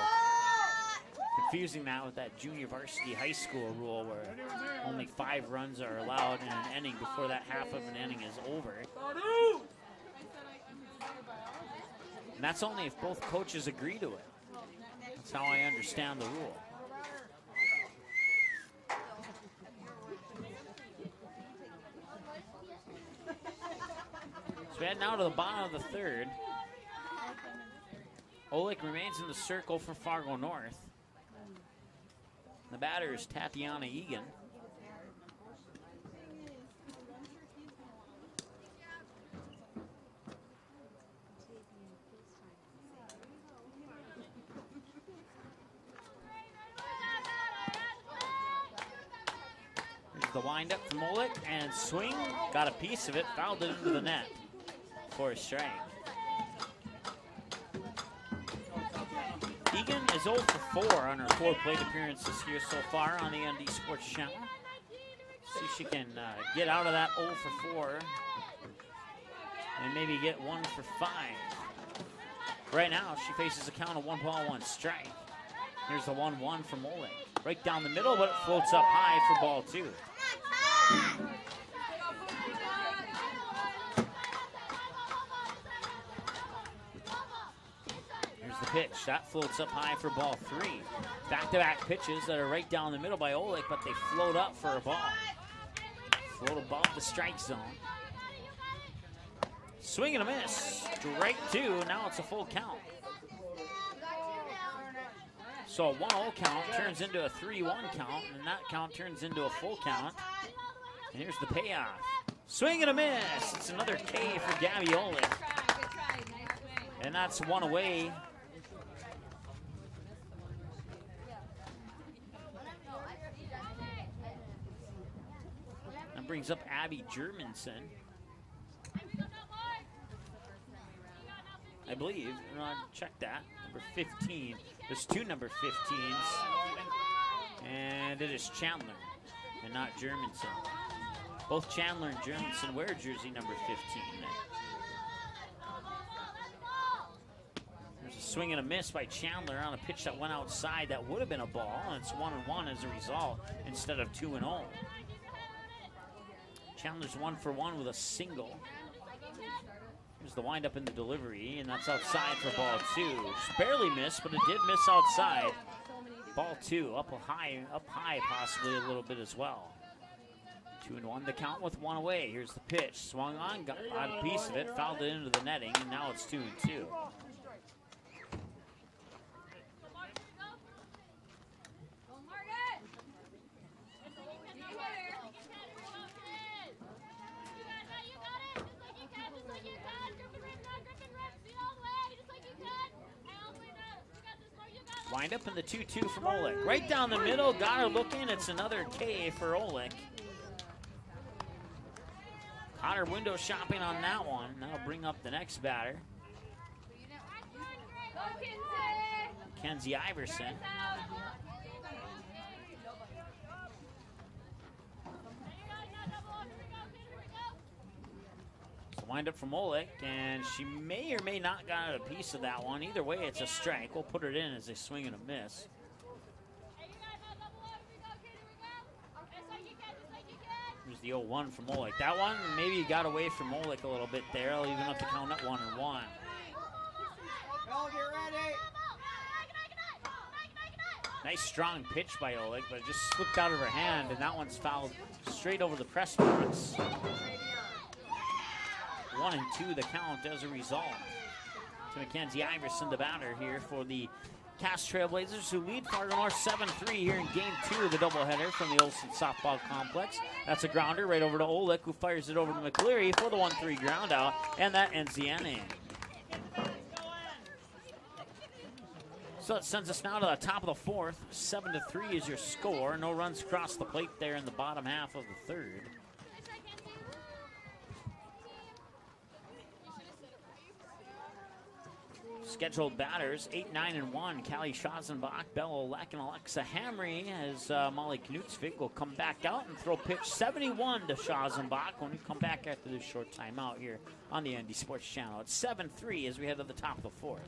confusing that with that junior varsity high school rule where only 5 runs are allowed in an inning before that half of an inning is over. And that's only if both coaches agree to it. That's how I understand the rule. So we head now to the bottom of the third. Oleg remains in the circle for Fargo North. The batter is Tatiana Egan. Here's the windup from Oleg, and swing, got a piece of it, fouled it into the net for a strike. Egan is 0 for 4 on her 4 plate appearances here so far on the ND Sports Channel. See if she can get out of that 0 for 4 and maybe get 1 for 5. Right now, she faces a count of 1 ball, 1 strike. Here's the 1-1 from Oleg. Right down the middle, but it floats up high for ball 2. The pitch that floats up high for ball 3. Back-to-back pitches that are right down the middle by Oleg, but they float up for a ball. Float above the strike zone. Swing and a miss. Strike 2. Now it's a full count. So a 1-0 count turns into a 3-1 count, and that count turns into a full count. And here's the payoff. Swing and a miss. It's another K for Gabiola. And that's 1 away. brings up Abby Germanson. I believe. Check that. Number 15. There's two number 15s. And it is Chandler and not Germanson. Both Chandler and Germanson wear jersey number 15. There's a swing and a miss by Chandler on a pitch that went outside. That would have been a ball, and it's 1-1 as a result instead of 2-0. Chandler's 1 for 1 with a single. Here's the windup in the delivery, and that's outside for ball 2. Just barely missed, but it did miss outside. Ball 2, up high, possibly a little bit as well. 2-1 the count with 1 away. Here's the pitch. Swung on, got a piece of it, fouled it into the netting, and now it's 2-2. Wind up in the 2-2 from Oleg. Right down the middle, got her looking. It's another K for Oleg. Caught her window shopping on that one. That'll bring up the next batter. Kenzie Iverson. Wind up from Oleg, and she may or may not got a piece of that one. Either way, it's a strike. We'll put it in as a swing and a miss. Here's the 0-1 from Oleg. That one maybe got away from Oleg a little bit there. I'll even have to count at 1-1. Bell, get ready. Nice strong pitch by Oleg, but it just slipped out of her hand, and that one's fouled straight over the press box. 1-2 the count as a result. To Mackenzie Iverson, the batter here for the Cass Trailblazers, who lead Fargo North 7-3 here in game 2 of the doubleheader from the Olsen Softball Complex. That's a grounder right over to Oleg, who fires it over to McCleary for the 1-3 ground out, and that ends the inning. So it sends us now to the top of the 4th. 7-3 is your score. No runs across the plate there in the bottom half of the 3rd. Scheduled batters, 8, 9, and 1. Callie Schazenbach, Bella Olek, and Alexa Hamry, as Molly Knutsvik will come back out and throw pitch 71 to Schazenbach when we come back after this short timeout here on the ND Sports Channel. It's 7-3 as we head to the top of the 4th.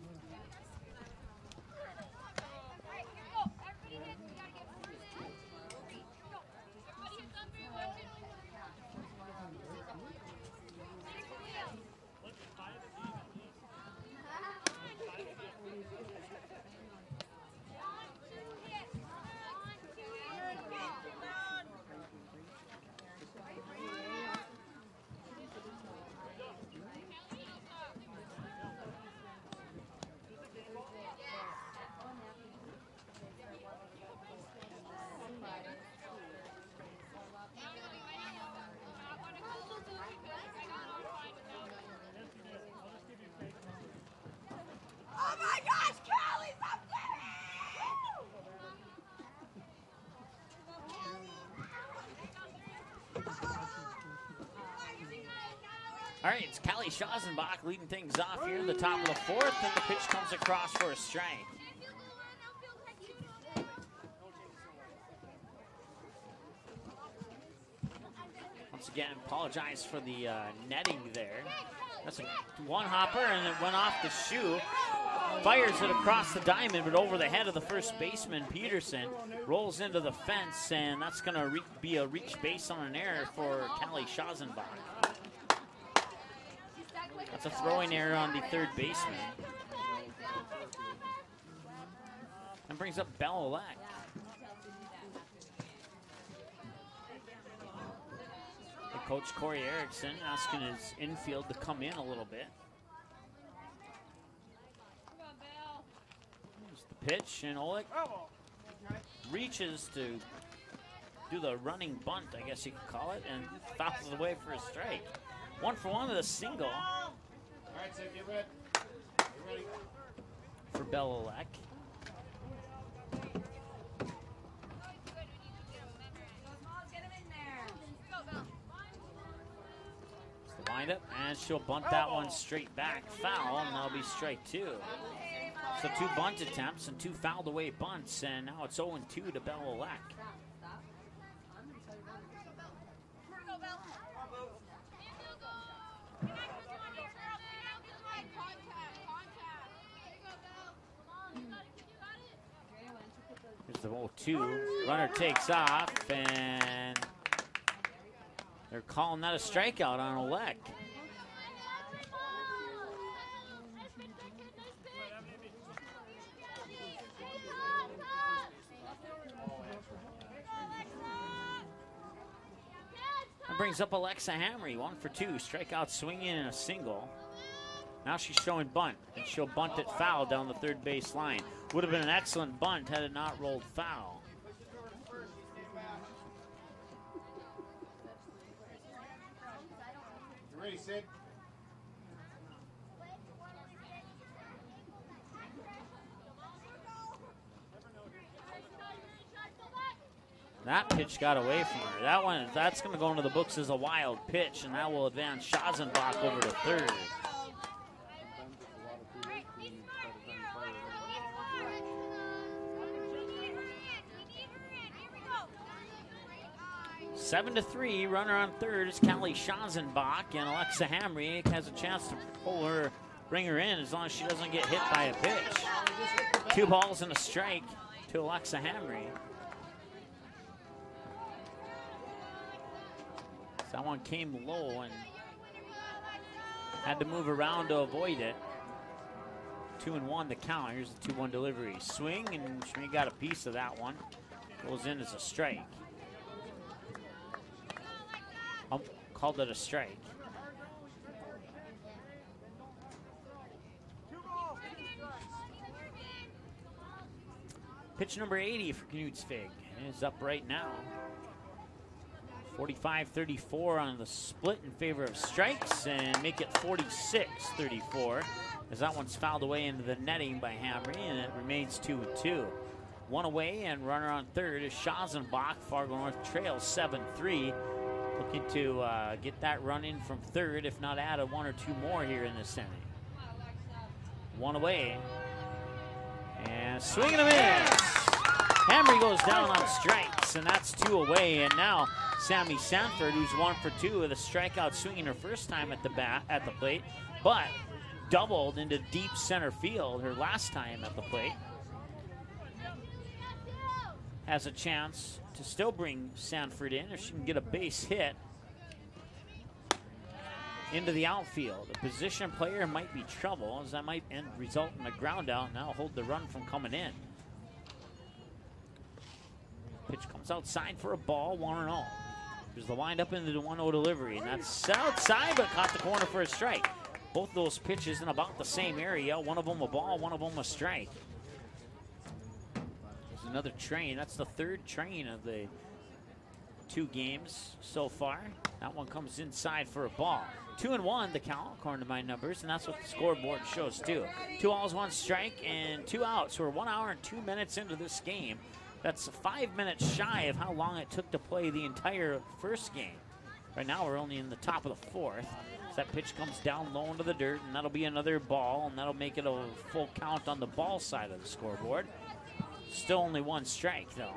All right, it's Callie Schazenbach leading things off here in the top of the 4th, and the pitch comes across for a strike. Once again, apologize for the netting there. That's a one hopper, and it went off the shoe. Fires it across the diamond, but over the head of the first baseman, Peterson. Rolls into the fence, and that's going to be a reach base on an error for Callie Schazenbach. That's a throwing error on the third baseman. And brings up Bella Olek. The coach, Corey Erickson, asking his infield to come in a little bit. Here's the pitch, and Olek reaches to do the running bunt, I guess you could call it, and fouls it away for a strike. 1 for 1 with a single. All right, so get ready. Get ready. For Bella Olek. windup, and she'll bunt that one straight back. Foul, and that'll be strike 2. So 2 bunt attempts and 2 fouled away bunts, and now it's 0-2 to Bell-Elec. Here's the 0-2. Runner takes off, and they're calling that a strikeout on Elec. That brings up Alexa Hamry, 1 for 2, strikeout swinging and a single. Now she's showing bunt, and she'll bunt it foul down the third base line. Would have been an excellent bunt had it not rolled foul. You ready, Sid? That pitch got away from her. That's going to go into the books as a wild pitch, and that will advance Schazenbach over to third. Seven to 3, runner on third is Callie Schazenbach, and Alexa Hamry has a chance to bring her in as long as she doesn't get hit by a pitch. 2 balls and a strike to Alexa Hamry. That one came low and had to move around to avoid it. 2-1 the count. Here's the 2-1 delivery. Swing, and she got a piece of that one. Goes in as a strike. Called it a strike. Pitch number 80 for Knutsvig is up right now. 45-34 on the split in favor of strikes, and make it 46-34 as that one's fouled away into the netting by Hamry, and it remains 2-2. 1 away, and runner on third is Schazenbach. Fargo North trails 7-3. Looking to get that run in from third, if not add 1 or 2 more here in this inning. 1 away, and swing and a miss. Hamry goes down on strikes, and that's 2 away, and now Sammy Sanford, who's 1 for 2 with a strikeout, swinging her first time at the plate, but doubled into deep center field her last time at the plate. Has a chance to still bring Sanford in if she can get a base hit into the outfield. A position player might be trouble, as that might result in a ground out and now hold the run from coming in. Pitch comes outside for a ball, 1-0. There's the windup into the 1-0 delivery, and that's outside, but caught the corner for a strike. Both those pitches in about the same area. One of them a ball, one of them a strike. There's another train. That's the third train of the 2 games so far. That one comes inside for a ball. 2-1 the count, according to my numbers, and that's what the scoreboard shows too. 2 balls, 1 strike, and 2 outs. We're 1 hour and 2 minutes into this game. That's 5 minutes shy of how long it took to play the entire first game. Right now we're only in the top of the 4th. So that pitch comes down low into the dirt, and that'll be another ball, and that'll make it a full count on the ball side of the scoreboard. Still only 1 strike, though.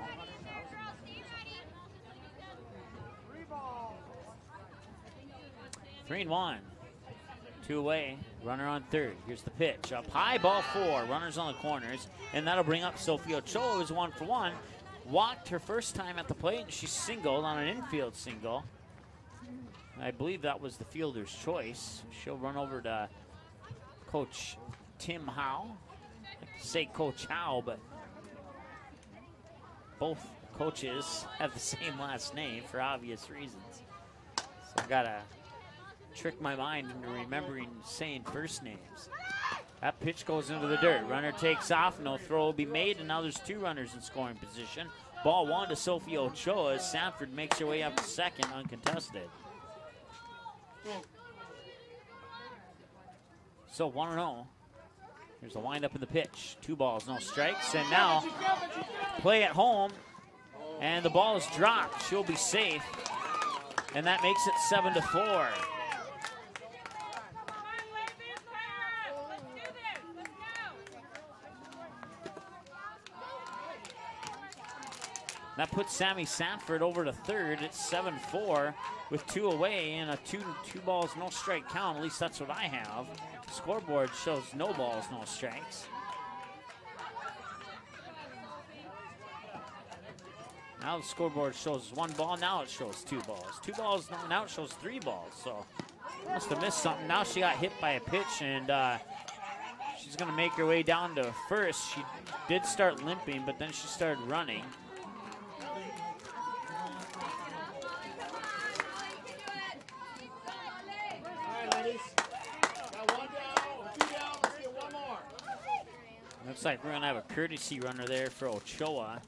3-1. 2 away. Runner on third. Here's the pitch. Up high, ball 4. Runners on the corners. And that'll bring up Sophie Ochoa, who's 1 for 1. Walked her first time at the plate, and she singled on an infield single. I believe that was the fielder's choice. She'll run over to Coach Tim Howe. I like to say Coach Howe, but both coaches have the same last name for obvious reasons. So I've got to trick my mind into remembering saying first names. That pitch goes into the dirt. Runner takes off. No throw will be made, and now there's 2 runners in scoring position. Ball 1 to Sophie Ochoa as Sanford makes her way up to second uncontested. So 1-0. Here's the windup in the pitch. 2 balls, no strikes. And now play at home. And the ball is dropped. She'll be safe. And that makes it 7-4. That puts Sammy Sanford over to third. It's 7-4 with 2 away and a two balls, no strike count. At least that's what I have. Scoreboard shows no balls, no strikes. Now the scoreboard shows 1 ball. Now it shows 2 balls. 2 balls, now it shows 3 balls. So must have missed something. Now she got hit by a pitch, and she's going to make her way down to first. She did start limping, but then she started running. Looks like we're going to have a courtesy runner there for Ochoa,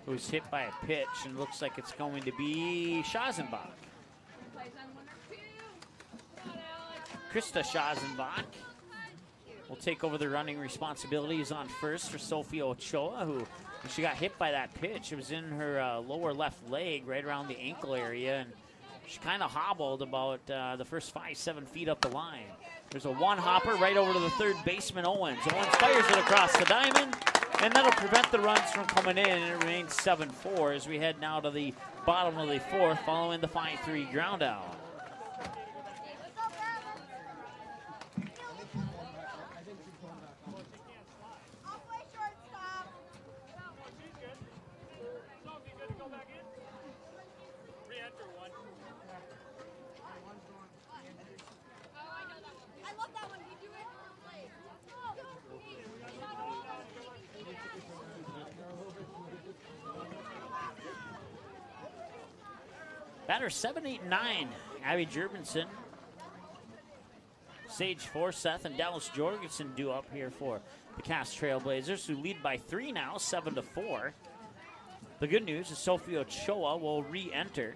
who's hit by a pitch, and looks like it's going to be Schazenbach. Krista Schazenbach will take over the running responsibilities on first for Sophia Ochoa, who, when she got hit by that pitch, it was in her lower left leg, right around the ankle area, and she kind of hobbled about the first 5-7 feet up the line. There's a one-hopper right over to the third baseman, Owens. Owens fires it across the diamond, and that'll prevent the runs from coming in, and it remains 7-4 as we head now to the bottom of the fourth following the 5-3 ground out. Batter 7, 8, 9. Abby Jurgensen, Sage Forseth, and Dallas Jorgensen due up here for the Cass Trailblazers, who lead by 3 now, 7-4. The good news is Sophia Ochoa will re-enter.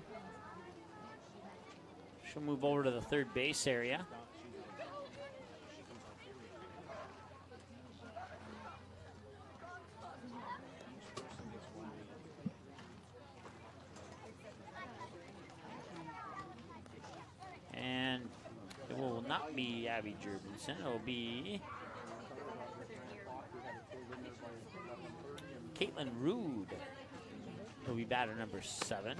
She'll move over to the third base area. And it will not be Abby Jurgensen. It'll be Caitlin Rude. Will be batter number 7.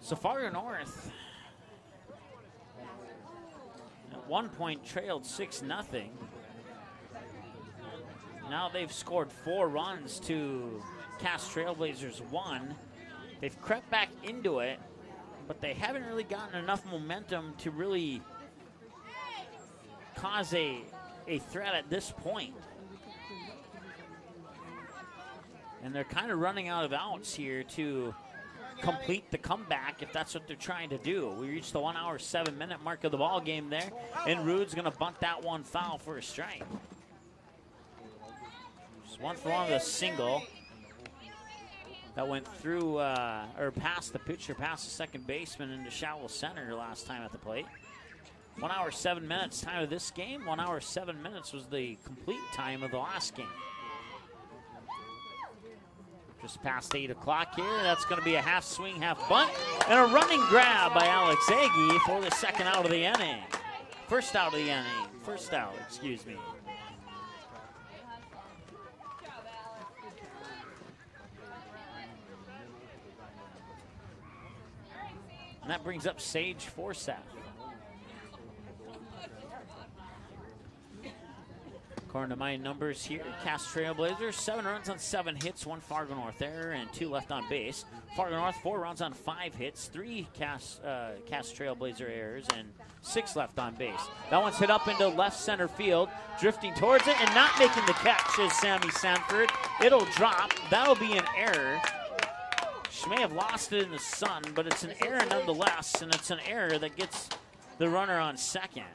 So Fargo North at one point trailed 6-0. Now they've scored 4 runs to Cass Trailblazers 1. They've crept back into it, but they haven't really gotten enough momentum to really cause a threat at this point. And they're kind of running out of outs here to complete the comeback if that's what they're trying to do. We reached the 1 hour, 7-minute mark of the ball game there, and Rude's going to bunt that one foul for a strike. Just 1 for 1 with a single that went through or past the pitcher, past the second baseman into shallow center last time at the plate. 1 hour, 7 minutes time of this game. 1 hour, 7 minutes was the complete time of the last game. Just past 8 o'clock here. That's going to be a half swing, half bunt, and a running grab by Alex Agee for the second out of the inning. First out of the inning. First out, excuse me. And that brings up Sage Forseth. According to my numbers here, Cass Trailblazers, 7 runs on 7 hits, 1 Fargo North error, and 2 left on base. Fargo North, 4 runs on 5 hits, 3 Cass Trailblazer errors, and 6 left on base. That one's hit up into left center field, drifting towards it, and not making the catch is Sammy Sanford. It'll drop. That'll be an error. She may have lost it in the sun, but it's an error nonetheless, and it's an error that gets the runner on second.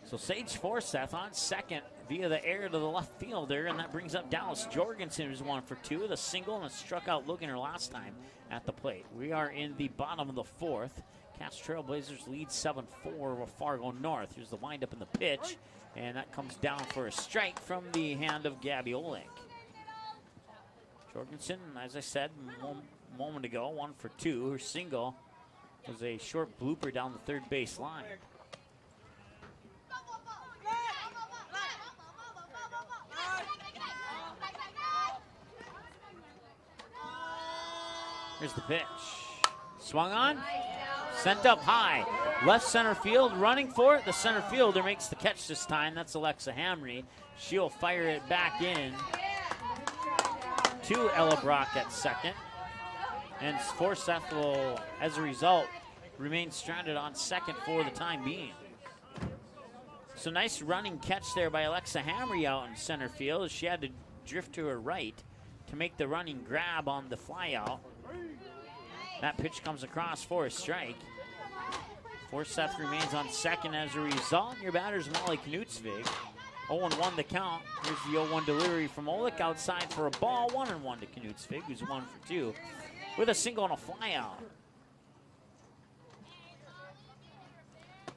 So Sage Forseth on second via the error to the left fielder, and that brings up Dallas Jorgensen, who's 1 for 2 with a single and a struck out Looganer last time at the plate. We are in the bottom of the fourth. Cass Trailblazers lead 7-4 with Fargo North. Here's the windup in the pitch, and that comes down for a strike from the hand of Gabby Olink. Jorgensen, as I said a moment ago, 1 for 2. Her single was a short blooper down the third base line. Here's the pitch. Swung on, sent up high. Left center field, running for it. The center fielder makes the catch this time. That's Alexa Hamry. She'll fire it back in to Ella Brock at second. And Forsyth will, as a result, remain stranded on second for the time being. So nice running catch there by Alexa Hamry out in center field. She had to drift to her right to make the running grab on the fly out. That pitch comes across for a strike. Forsyth remains on second as a result. Your batter's Molly Knutsvig. 0-1 the count. Here's the 0-1 delivery from Olick outside for a ball. 1-1 to Knutsvig, who's 1 for 2 with a single and a fly out.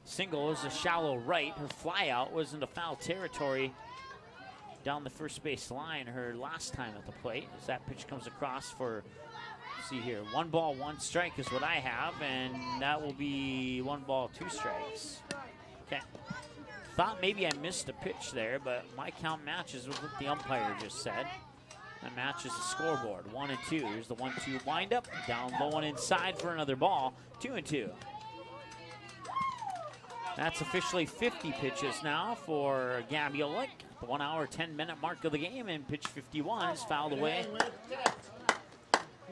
Single is a shallow right. Her fly out was into foul territory down the first base line her last time at the plate. As that pitch comes across for, see here, 1 ball, 1 strike is what I have, and that will be 1 ball, 2 strikes. Okay. Thought maybe I missed a pitch there, but my count matches with what the umpire just said. That matches the scoreboard. 1 and 2. Here's the 1-2 windup. Down low and inside for another ball. 2 and 2. That's officially 50 pitches now for Gabby Olick. The 1 hour, 10-minute mark of the game, and pitch 51 is fouled away.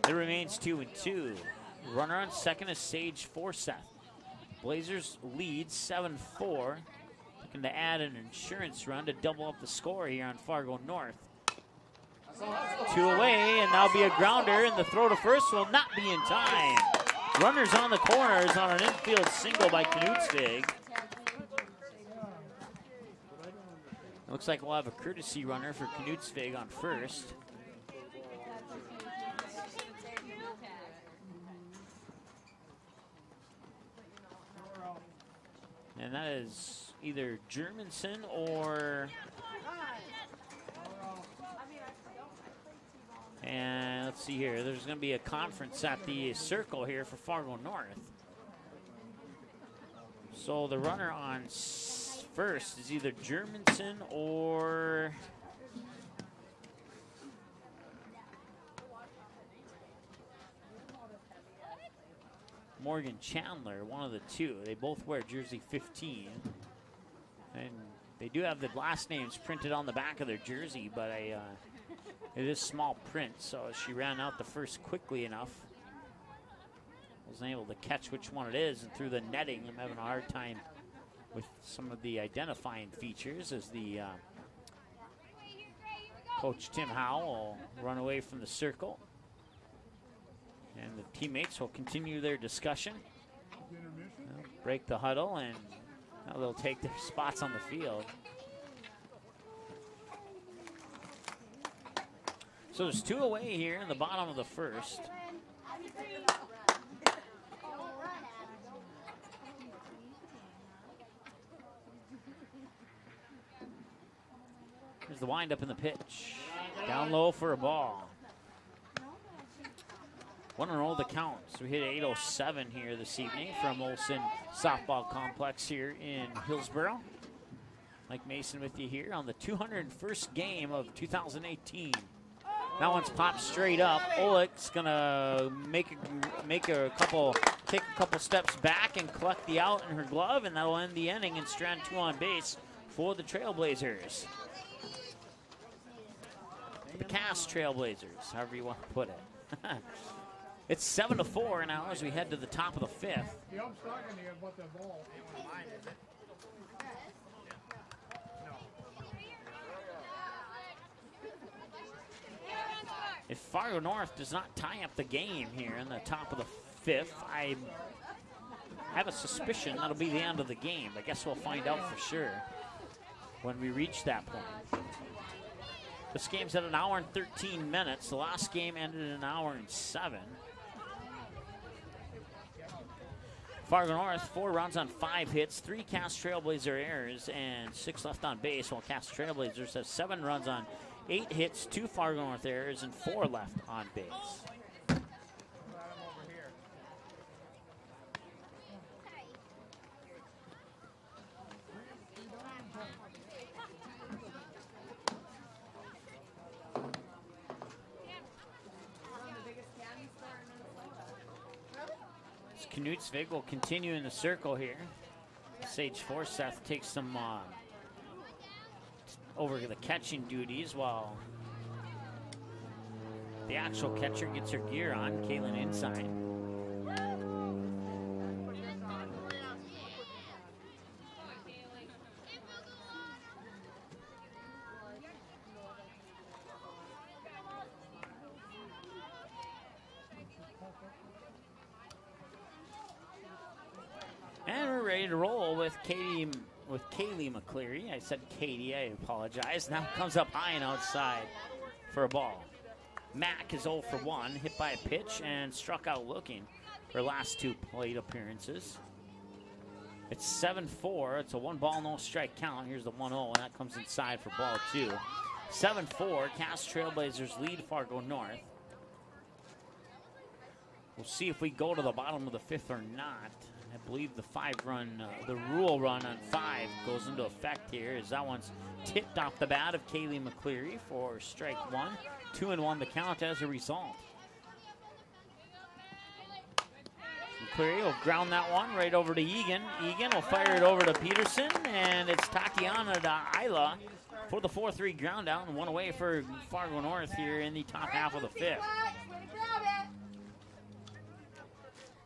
It remains 2 and 2. Runner on second is Sage Forsyth. Blazers lead 7-4. Looking to add an insurance run to double up the score here on Fargo North. 2 away, and that'll be a grounder, and the throw to first will not be in time. Runners on the corners on an infield single by Knutsvig. Looks like we'll have a courtesy runner for Knutsvig on first. And that is either Germanson or... And let's see here. There's going to be a conference at the circle here for Fargo North. So the runner on first is either Germanson or... Morgan Chandler, one of the two. They both wear jersey 15. And they do have the last names printed on the back of their jersey, but it is small print, so she ran out the first quickly enough. Wasn't able to catch which one it is, and through the netting, I'm having a hard time with some of the identifying features as the coach Tim Howe will run away from the circle. And the teammates will continue their discussion. They'll break the huddle, and now they'll take their spots on the field. So there's 2 away here in the bottom of the first. Here's the windup in the pitch. Down low for a ball. 1-0 the count. So we hit 8:07 here this evening from Olson Softball Complex here in Hillsboro. Mike Mason with you here on the 201st game of 2018. That one's popped straight up. Olick's gonna take a couple steps back and collect the out in her glove, and that'll end the inning and strand 2 on base for the Trailblazers. The Cass Trailblazers, however you want to put it. It's 7-4 now as we head to the top of the 5th. If Fargo North does not tie up the game here in the top of the 5th, I have a suspicion that'll be the end of the game. I guess we'll find out for sure when we reach that point. This game's at 1 hour and 13 minutes. The last game ended in 1 hour and 7. Fargo North, 4 runs on 5 hits, 3 Cass Trailblazer errors, and 6 left on base, while Cass Trailblazers have 7 runs on 8 hits, 2 Fargo North errors, and 4 left on base. Knutsvig will continue in the circle here. Sage Forsyth takes some over the catching duties while the actual catcher gets her gear on. Kaylin inside. And we're ready to roll with Kaylee McCleary. I said Katie, I apologize. Now comes up high and outside for a ball. Mack is 0 for 1, hit by a pitch and struck out looking her last 2 plate appearances. It's 7-4. It's a 1 ball, no strike count. Here's the 1-0, and that comes inside for ball 2. 7-4. Cass Trailblazers lead Fargo North. We'll see if we go to the bottom of the 5th or not. I believe the the rule run on 5 goes into effect here as that one's tipped off the bat of Kaylee McCleary for strike 1. 2-1 the count as a result. McCleary will ground that one right over to Egan. Egan will fire it over to Peterson, and it's Tatiana to Isla for the 4-3 ground out, and 1 away for Fargo North here in the top half of the 5th.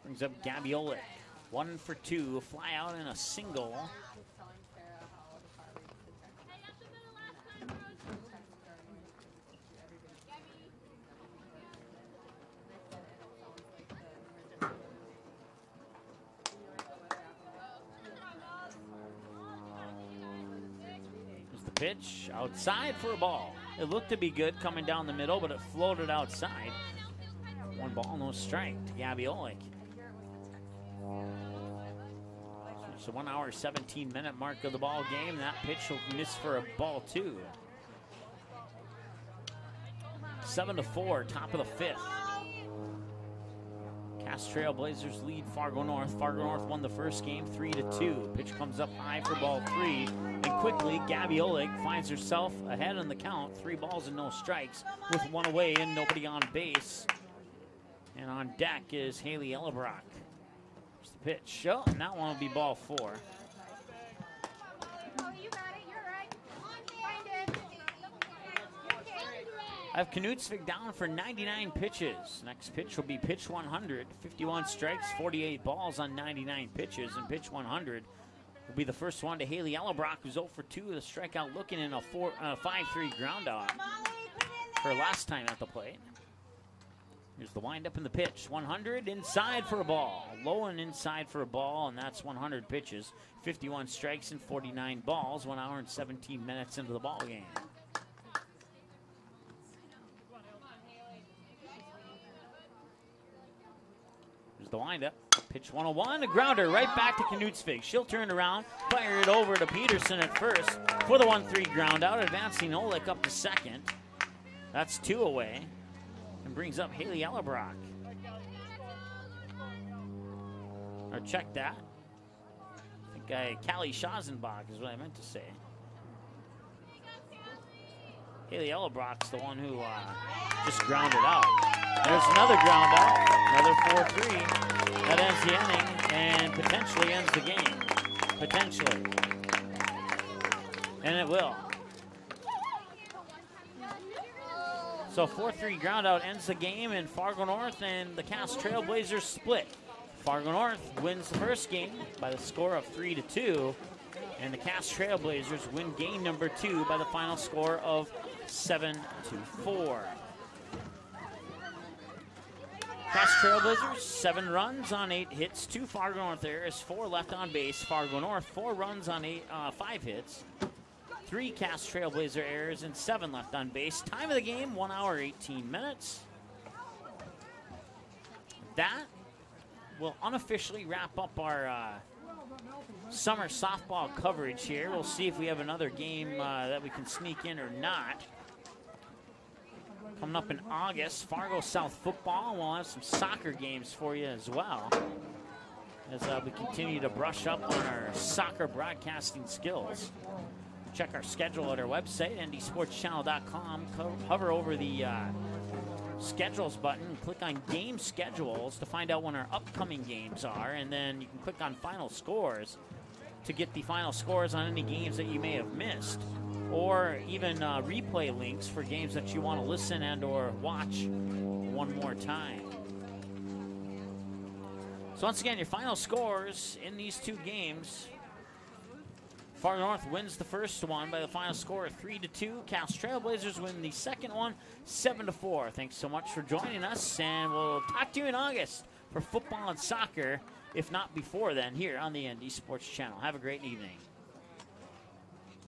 Brings up Gabby Olick. 1 for 2, fly out in a single. There's the pitch outside for a ball. It looked to be good coming down the middle, but it floated outside. 1 ball, no strike to Gabby Olick. So 1 hour, 17-minute mark of the ball game. That pitch will miss for a ball 2. 7-4, top of the 5th. Cass Trailblazers lead Fargo North. Fargo North won the first game 3-2. Pitch comes up high for ball 3. And quickly, Gabby Olick finds herself ahead in the count. 3 balls and no strikes with 1 away and nobody on base. And on deck is Haley Ellebrock. Pitch, oh, and that one will be ball 4. Oh, you got it. You're right. Find it. I have Knutsvig down for 99 pitches. Next pitch will be pitch 100. 51 strikes, 48 balls on 99 pitches, and pitch 100 will be the first one to Haley Ellebrock, who's 0 for 2 with a strikeout, looking in a 5-3 ground out her last time at the plate. Here's the windup and the pitch. 100 inside for a ball. Low and inside for a ball, and that's 100 pitches. 51 strikes and 49 balls. 1 hour and 17 minutes into the ball game. Here's the windup. Pitch 101, a grounder right back to Knutsvig. She'll turn around, fire it over to Peterson at first for the 1-3 ground out, advancing Olick up to second. That's 2 away. And brings up Haley Ellebrock. Or check that. I think Callie Schazenbach is what I meant to say. Haley Ellebrock's the one who just grounded out. There's another ground out, another 4-3. That ends the inning and potentially ends the game. Potentially. And it will. So 4-3 ground out ends the game, and Fargo North and the Cass Trailblazers split. Fargo North wins the first game by the score of 3-2, and the Cass Trailblazers win game number 2 by the final score of 7-4. Cass Trailblazers, 7 runs on 8 hits, 2 Fargo North errors, 4 left on base. Fargo North, 4 runs on 5 hits. 3 Cass Trailblazer errors and 7 left on base. Time of the game, 1 hour, 18 minutes. That will unofficially wrap up our summer softball coverage here. We'll see if we have another game that we can sneak in or not. Coming up in August, Fargo South football. We'll have some soccer games for you as well, as we continue to brush up on our soccer broadcasting skills. Check our schedule at our website, ndsportschannel.com. Hover over the schedules button, click on game schedules to find out when our upcoming games are, and then you can click on final scores to get the final scores on any games that you may have missed, or even replay links for games that you want to listen and or watch one more time. So once again, your final scores in these two games. Fargo North wins the first one by the final score of 3-2. Cass Trailblazers win the second one 7-4. Thanks so much for joining us, and we'll talk to you in August for football and soccer, if not before then, here on the ND Sports Channel. Have a great evening.